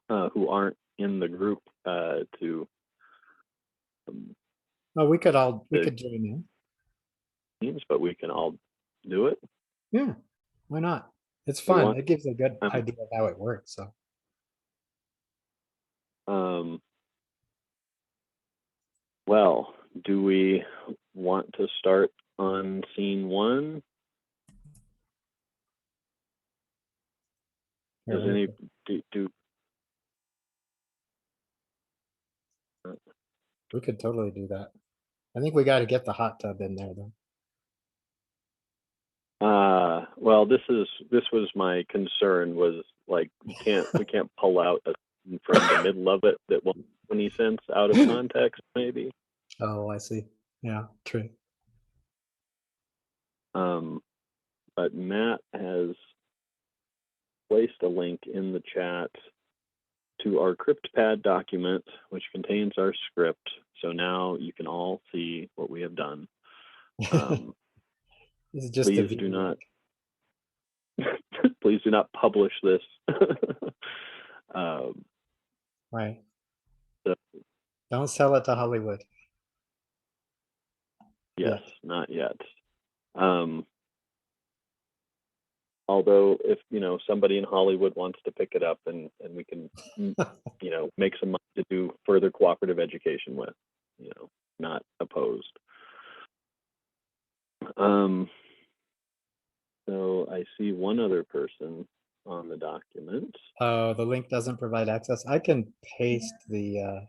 Speaker 1: who aren't in the group to.
Speaker 4: Oh, we could join in.
Speaker 1: Teams, but we can all do it.
Speaker 4: Yeah, why not? It's
Speaker 1: We
Speaker 4: fun.
Speaker 1: want-
Speaker 4: It gives a good idea of how it works. So
Speaker 1: well, do we want to start on scene 1?
Speaker 4: here,
Speaker 1: Does
Speaker 4: let me
Speaker 1: any
Speaker 4: put-
Speaker 1: do
Speaker 4: we could totally do that. I think we got to get the hot tub in there though.
Speaker 1: well, this was my concern, was like we can't pull out a scene from the middle of it that won't make any sense out of context, maybe.
Speaker 4: Oh, I see. Yeah, true.
Speaker 1: But Matt has placed a link in the chat to our CryptPad document, which contains our script. So now you can all see what we have done.
Speaker 4: This is just a
Speaker 1: Please
Speaker 4: video.
Speaker 1: do not. Please do not publish this.
Speaker 4: Right.
Speaker 1: So-
Speaker 4: Don't sell it to Hollywood.
Speaker 1: Yes, not yet. Although if, you know, somebody in Hollywood wants to pick it up and we can, you know, make some money to do further cooperative education with, you know, not opposed. So I see one other person on the document.
Speaker 4: Oh, the link doesn't provide access. I can paste the,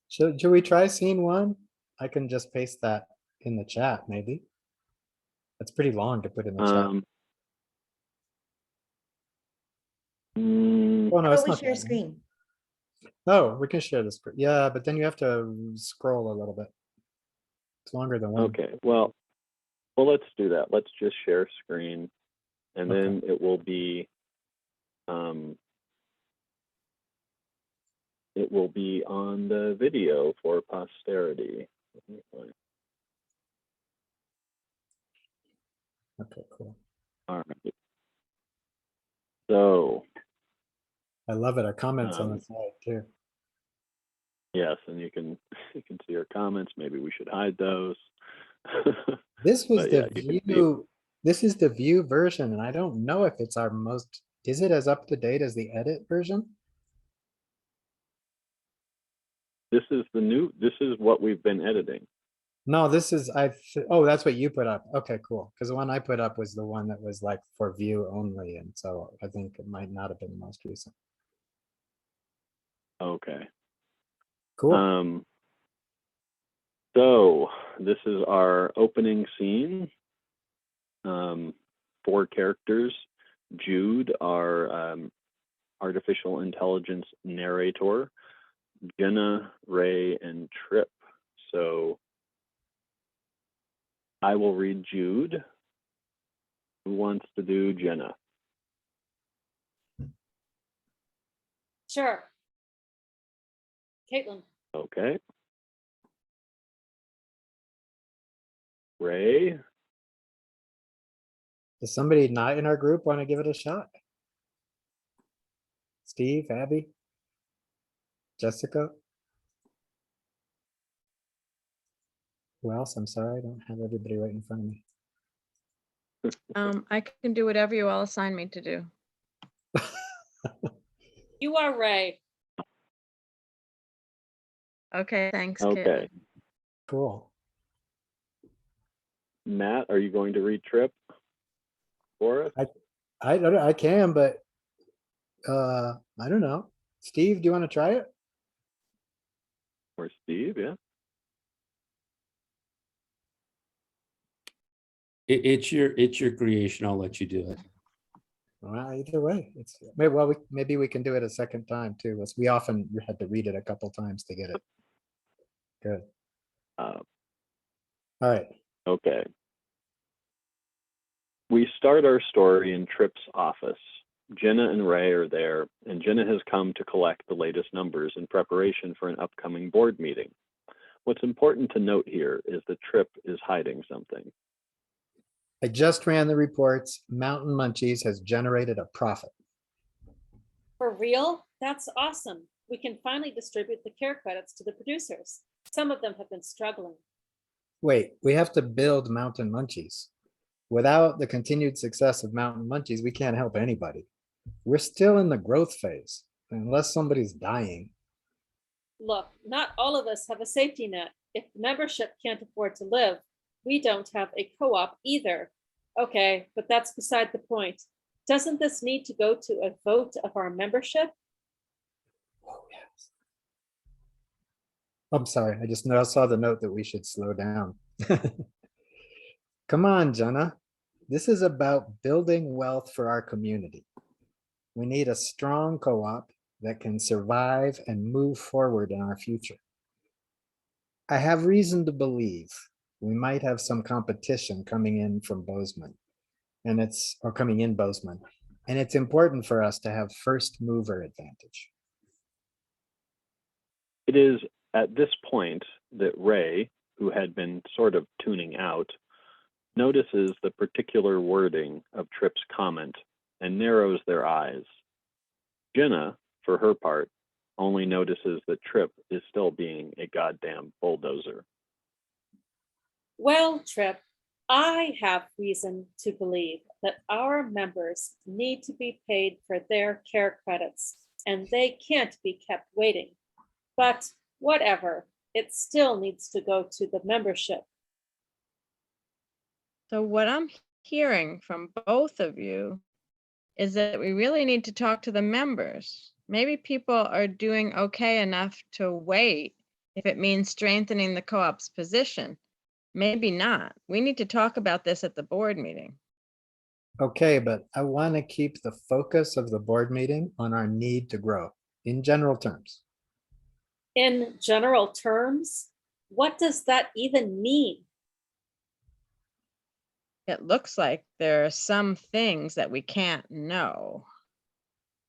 Speaker 4: should we try scene 1? I can just paste that in the chat, maybe. That's pretty long to put in the chat. Oh, no,
Speaker 2: Oh,
Speaker 4: it's
Speaker 2: we
Speaker 4: not
Speaker 2: share
Speaker 4: that long.
Speaker 2: screen.
Speaker 4: Oh, we can share the screen. Yeah, but then you have to scroll a little bit. It's longer than one.
Speaker 1: Okay, well, let's do that. Let's just share screen, and
Speaker 4: Okay.
Speaker 1: then it will be on the video for posterity.
Speaker 4: Okay, cool.
Speaker 1: All right. So
Speaker 4: I love it. Our comments on the
Speaker 1: Um,
Speaker 4: side too.
Speaker 1: Yes, and you can see our comments. Maybe we should hide those.
Speaker 4: This was
Speaker 1: But
Speaker 4: the
Speaker 1: yeah, you can see
Speaker 4: view. This is the view version, and I don't know if it's our most. Is it as up to date as the edit version?
Speaker 1: this is what we've been editing.
Speaker 4: No, this is oh, that's what you put up. Okay, cool. Because the one I put up was the one that was like for view only, and so I think it might not have been the most recent.
Speaker 1: Okay.
Speaker 4: Cool.
Speaker 1: So this is our opening scene. 4 characters. Jude, our artificial intelligence narrator, Jenna, Ray, and Trip. So I will read Jude. Who wants to do Jenna?
Speaker 3: Sure. Caitlin.
Speaker 1: Okay. Ray.
Speaker 4: Does somebody not in our group want to give it a shot? Steve, Abby, Jessica? Who else? I'm sorry, I don't have everybody right in front of me.
Speaker 8: I can do whatever you all assign me to do.
Speaker 3: You are Ray.
Speaker 8: Okay, thanks.
Speaker 1: Okay.
Speaker 8: Caitlin.
Speaker 4: Cool.
Speaker 1: Matt, are you going to read Trip for us?
Speaker 4: I don't know, I can, but I don't know. Steve, do you want to try it?
Speaker 1: Or Steve, yeah.
Speaker 6: It's your creation. I'll let you do it.
Speaker 4: Well, either way, it's maybe we can do it a second time too. We often had to read it a couple times to get it. Good.
Speaker 1: Uh,
Speaker 4: All right.
Speaker 1: Okay. We start our story in Trip's office. Jenna and Ray are there, and Jenna has come to collect the latest numbers in preparation for an upcoming board meeting. What's important to note here is that Trip is hiding something.
Speaker 4: I just ran the reports. Mountain Munchies has generated a profit.
Speaker 3: For real? That's awesome. We can finally distribute the care credits to the producers. Some of them have been struggling.
Speaker 4: Wait, we have to build Mountain Munchies. Without the continued success of Mountain Munchies, we can't help anybody. We're still in the growth phase, unless somebody's dying.
Speaker 3: Look, not all of us have a safety net. If the membership can't afford to live, we don't have a co-op either. Okay, but that's beside the point. Doesn't this need to go to a vote of our membership?
Speaker 4: Oh, yes. I'm sorry, I just now saw the note that we should slow down. Come on, Jenna. This is about building wealth for our community. We need a strong co-op that can survive and move forward in our future. I have reason to believe we might have some competition coming in from Bozeman, coming in Bozeman, and it's important for us to have first mover advantage.
Speaker 1: It is at this point that Ray, who had been sort of tuning out, notices the particular wording of Trip's comment and narrows their eyes. Jenna, for her part, only notices that Trip is still being a goddamn bulldozer.
Speaker 3: Well, Trip, I have reason to believe that our members need to be paid for their care credits, and they can't be kept waiting. But whatever, it still needs to go to the membership.
Speaker 8: So what I'm hearing from both of you is that we really need to talk to the members. Maybe people are doing okay enough to wait if it means strengthening the co-op's position. Maybe not. We need to talk about this at the board meeting.
Speaker 4: Okay, but I want to keep the focus of the board meeting on our need to grow in general terms.
Speaker 3: In general terms, what does that even mean?
Speaker 8: It looks like there are some things that we can't know.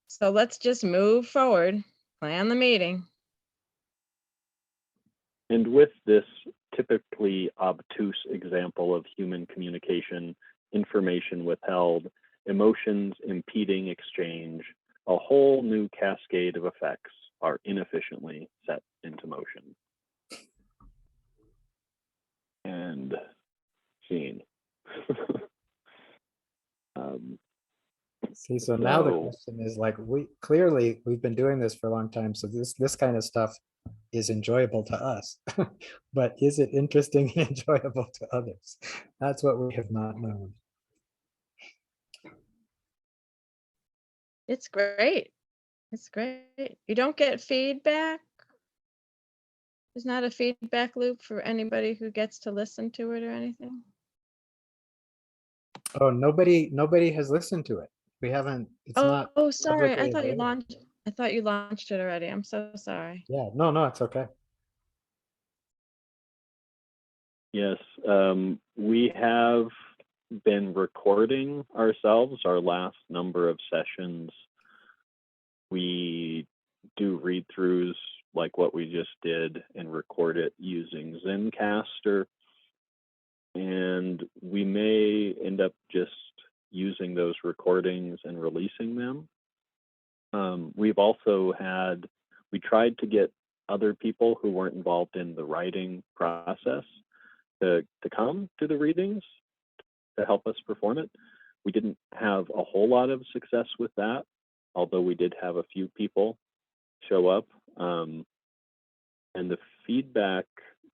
Speaker 8: So let's just move forward, plan the meeting.
Speaker 1: And with this typically obtuse example of human communication, information withheld, emotions impeding exchange, a whole new cascade of effects are inefficiently set into motion. And scene.
Speaker 4: See, so now the
Speaker 1: So-
Speaker 4: question is like, we've been doing this for a long time, so this kind of stuff is enjoyable to us. But is it interesting and enjoyable to others? That's what we have not known.
Speaker 8: It's great. It's great. You don't get feedback. There's not a feedback loop for anybody who gets to listen to it or anything.
Speaker 4: Oh, nobody has listened to it. We haven't, it's not.
Speaker 8: Oh, sorry. I
Speaker 4: publicly
Speaker 8: thought you
Speaker 4: available.
Speaker 8: launched. I thought you launched it already. I'm so sorry.
Speaker 4: Yeah, no, it's okay.
Speaker 1: Yes, we have been recording ourselves. Our last number of sessions, we do read-throughs like what we just did and record it using Zencaster. And we may end up just using those recordings and releasing them. We've also we tried to get other people who weren't involved in the writing process to come to the readings to help us perform it. We didn't have a whole lot of success with that, although we did have a few people show up. And the feedback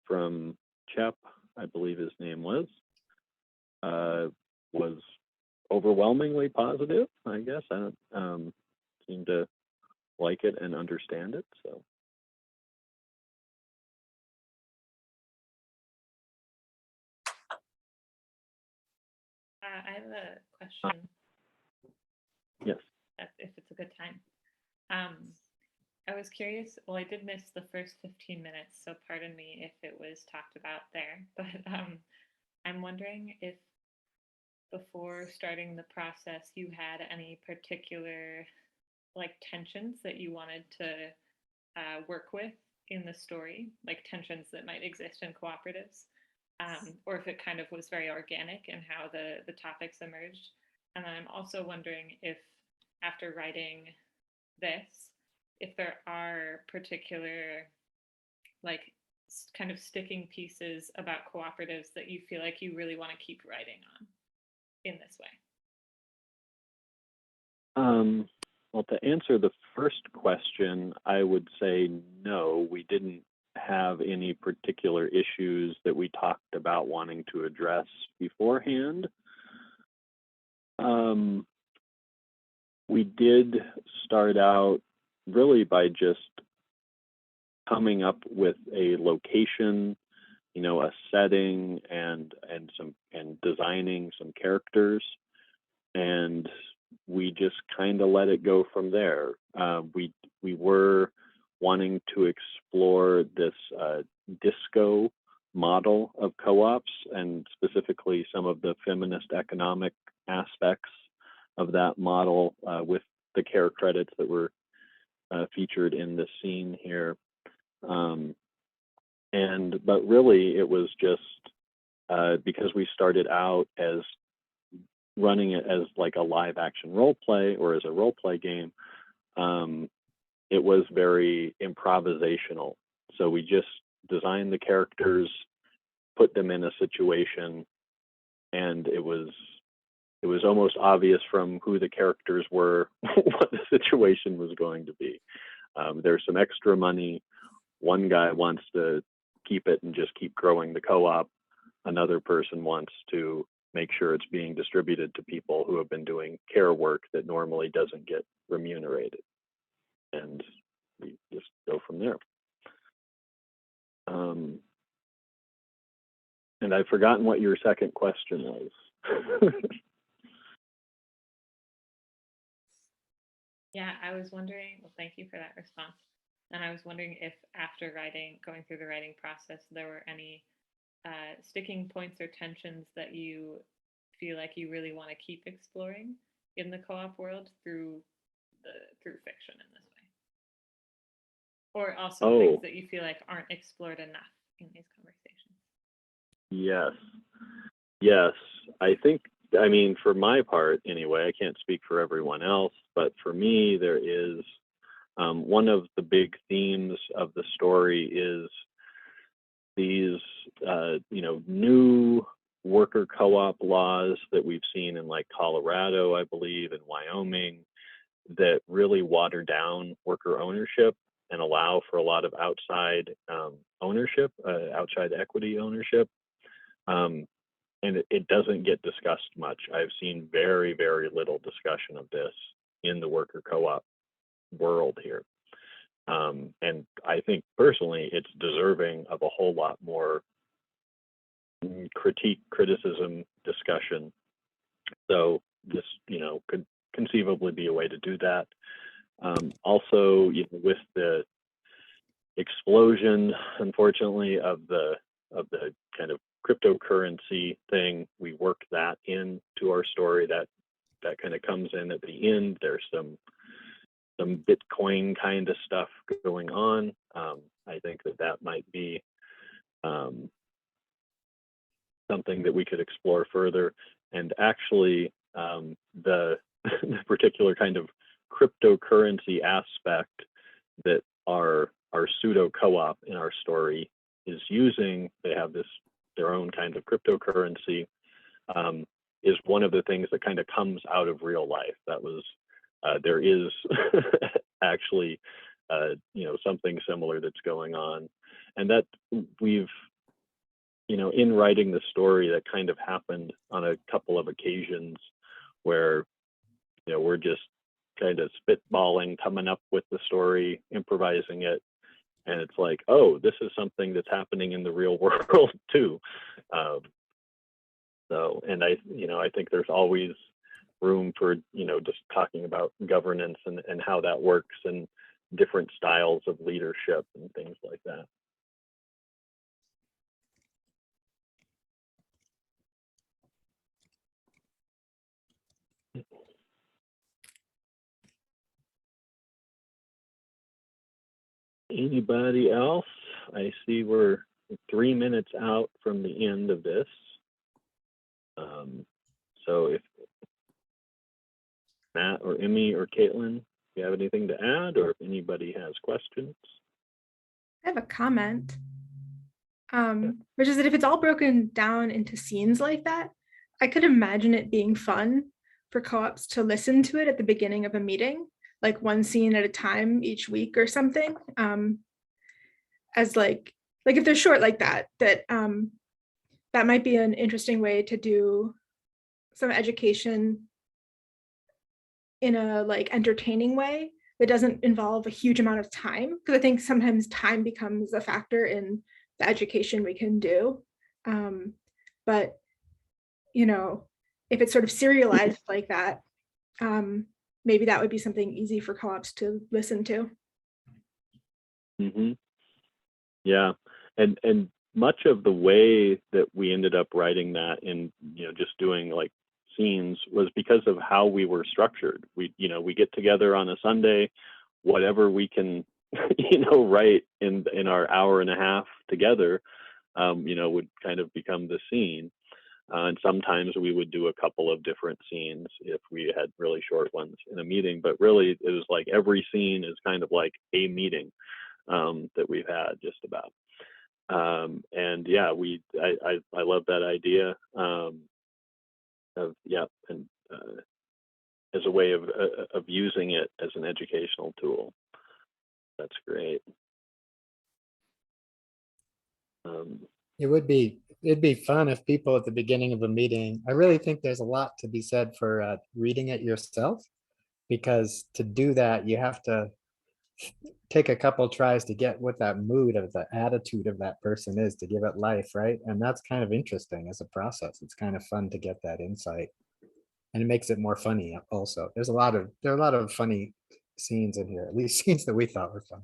Speaker 1: from Chep, I believe his name was overwhelmingly positive, I guess. I don't seem to like it and understand it, so.
Speaker 9: I have a question.
Speaker 1: Yes.
Speaker 9: If it's a good time. I was curious, well, I did miss the first 15 minutes, so pardon me if it was talked about there, but I'm wondering if before starting the process, you had any particular like tensions that you wanted to work with in the story, like tensions that might exist in cooperatives, or if it kind of was very organic in how the topics emerged. And then I'm also wondering if after writing this, if there are particular like kind of sticking pieces about cooperatives that you feel like you really want to keep writing on in this way.
Speaker 1: Well, to answer the first question, I would say no, we didn't have any particular issues that we talked about wanting to address beforehand. We did start out really by just coming up with a location, a setting and designing some characters, and we just kind of let it go from there. We were wanting to explore this disco model of co-ops, and specifically some of the feminist economic aspects of that model with the care credits that were featured in the scene here. But really it was just because we started out as running it as like a live action role play or as a role play game, it was very improvisational. So we just designed the characters, put them in a situation, and it was almost obvious from who the characters were what the situation was going to be. There's some extra money. One guy wants to keep it and just keep growing the co-op. Another person wants to make sure it's being distributed to people who have been doing care work that normally doesn't get remunerated. And we just go from there. And I've forgotten what your second question was.
Speaker 9: Yeah, I was wondering, well, thank you for that response. And I was wondering if after going through the writing process, there were any sticking points or tensions that you feel like you really want to keep exploring in the co-op world through fiction in this way, or also things that you feel like aren't explored enough in these conversations.
Speaker 1: Yes, I think I mean, for my part anyway, I can't speak for everyone else, but for me, there is one of the big themes of the story is these, new worker co-op laws that we've seen in like Colorado, I believe, and Wyoming, that really water down worker ownership and allow for a lot of outside ownership, outside equity ownership. And it doesn't get discussed much. I've seen very, very little discussion of this in the worker co-op world here. And I think personally, it's deserving of a whole lot more criticism, discussion. So this, could conceivably be a way to do that. Also, with the explosion, unfortunately, of the kind of cryptocurrency thing, we work that into our story. That kind of comes in at the end. There's some Bitcoin kind of stuff going on. I think that might be something that we could explore further. And actually, the particular kind of cryptocurrency aspect that our pseudo co-op in our story is using, they have their own kind of cryptocurrency, is one of the things that kind of comes out of real life. That was, there is actually, something similar that's going on. And that we've, in writing the story, that kind of happened on a couple of occasions where, we're just kind of spitballing, coming up with the story, improvising it. And it's like, oh, this is something that's happening in the real world too. And I think there's always room for, just talking about governance and how that works and different styles of leadership and things like that. Anybody else? I see we're 3 minutes out from the end of this. So if Matt or Emmy or Caitlin, if you have anything to add, or if anybody has questions.
Speaker 5: I have a comment, which is that if it's all broken down into scenes like that, I could imagine it being fun for co-ops to listen to it at the beginning of a meeting, like one scene at a time each week or something, as like if they're short like that, that might be an interesting way to do some education in a like entertaining way that doesn't involve a huge amount of time, because I think sometimes time becomes a factor in the education we can do. But if it's sort of serialized like that, maybe that would be something easy for co-ops to listen to.
Speaker 1: Mm-hmm. Yeah, and much of the way that we ended up writing that and just doing like scenes was because of how we were structured. We get together on a Sunday, whatever we can write in our hour and a half together, would kind of become the scene. And sometimes we would do a couple of different scenes if we had really short ones in a meeting, but really it was like every scene is kind of like a meeting that we've had just about. And yeah, I love that idea as a way of using it as an educational tool. That's great.
Speaker 4: It'd be fun if people at the beginning of a meeting, I really think there's a lot to be said for reading it yourself, because to do that, you have to take a couple tries to get what that mood of the attitude of that person is, to give it life, right? And that's kind of interesting as a process. It's kind of fun to get that insight, and it makes it more funny also. There are a lot of funny scenes in here, at least scenes that we thought were fun.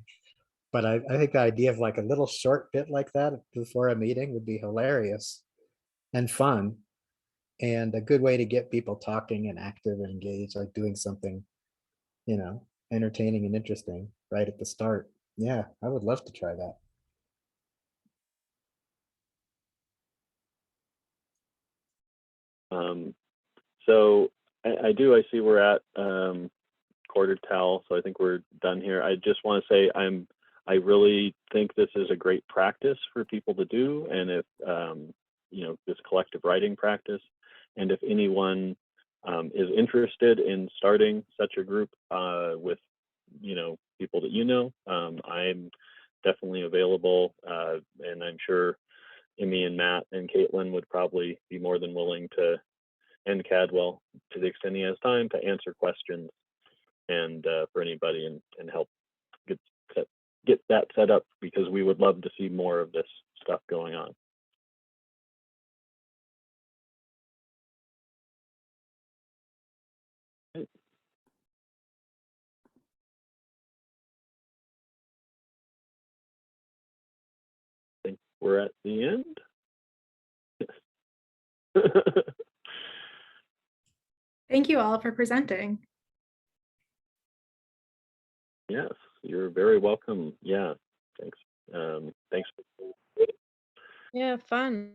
Speaker 4: But I think the idea of like a little short bit like that before a meeting would be hilarious and fun, and a good way to get people talking and active and engaged, like doing something, entertaining and interesting right at the start. Yeah, I would love to try that.
Speaker 1: So I see we're at quarter till, so I think we're done here. I just want to say I really think this is a great practice for people to do, and if you know, this collective writing practice, and if anyone is interested in starting such a group with, you know, people that you know, I'm definitely available, and I'm sure Emmy and Matt and Caitlin would probably be more than willing to, and Cadwell, to the extent he has time, to answer questions and for anybody, and help get that set up, because we would love to see more of this stuff going on. I think we're at the end.
Speaker 5: Thank you all for presenting.
Speaker 1: Yes, you're very welcome. Yeah, thanks. Thanks.
Speaker 8: Yeah, fun.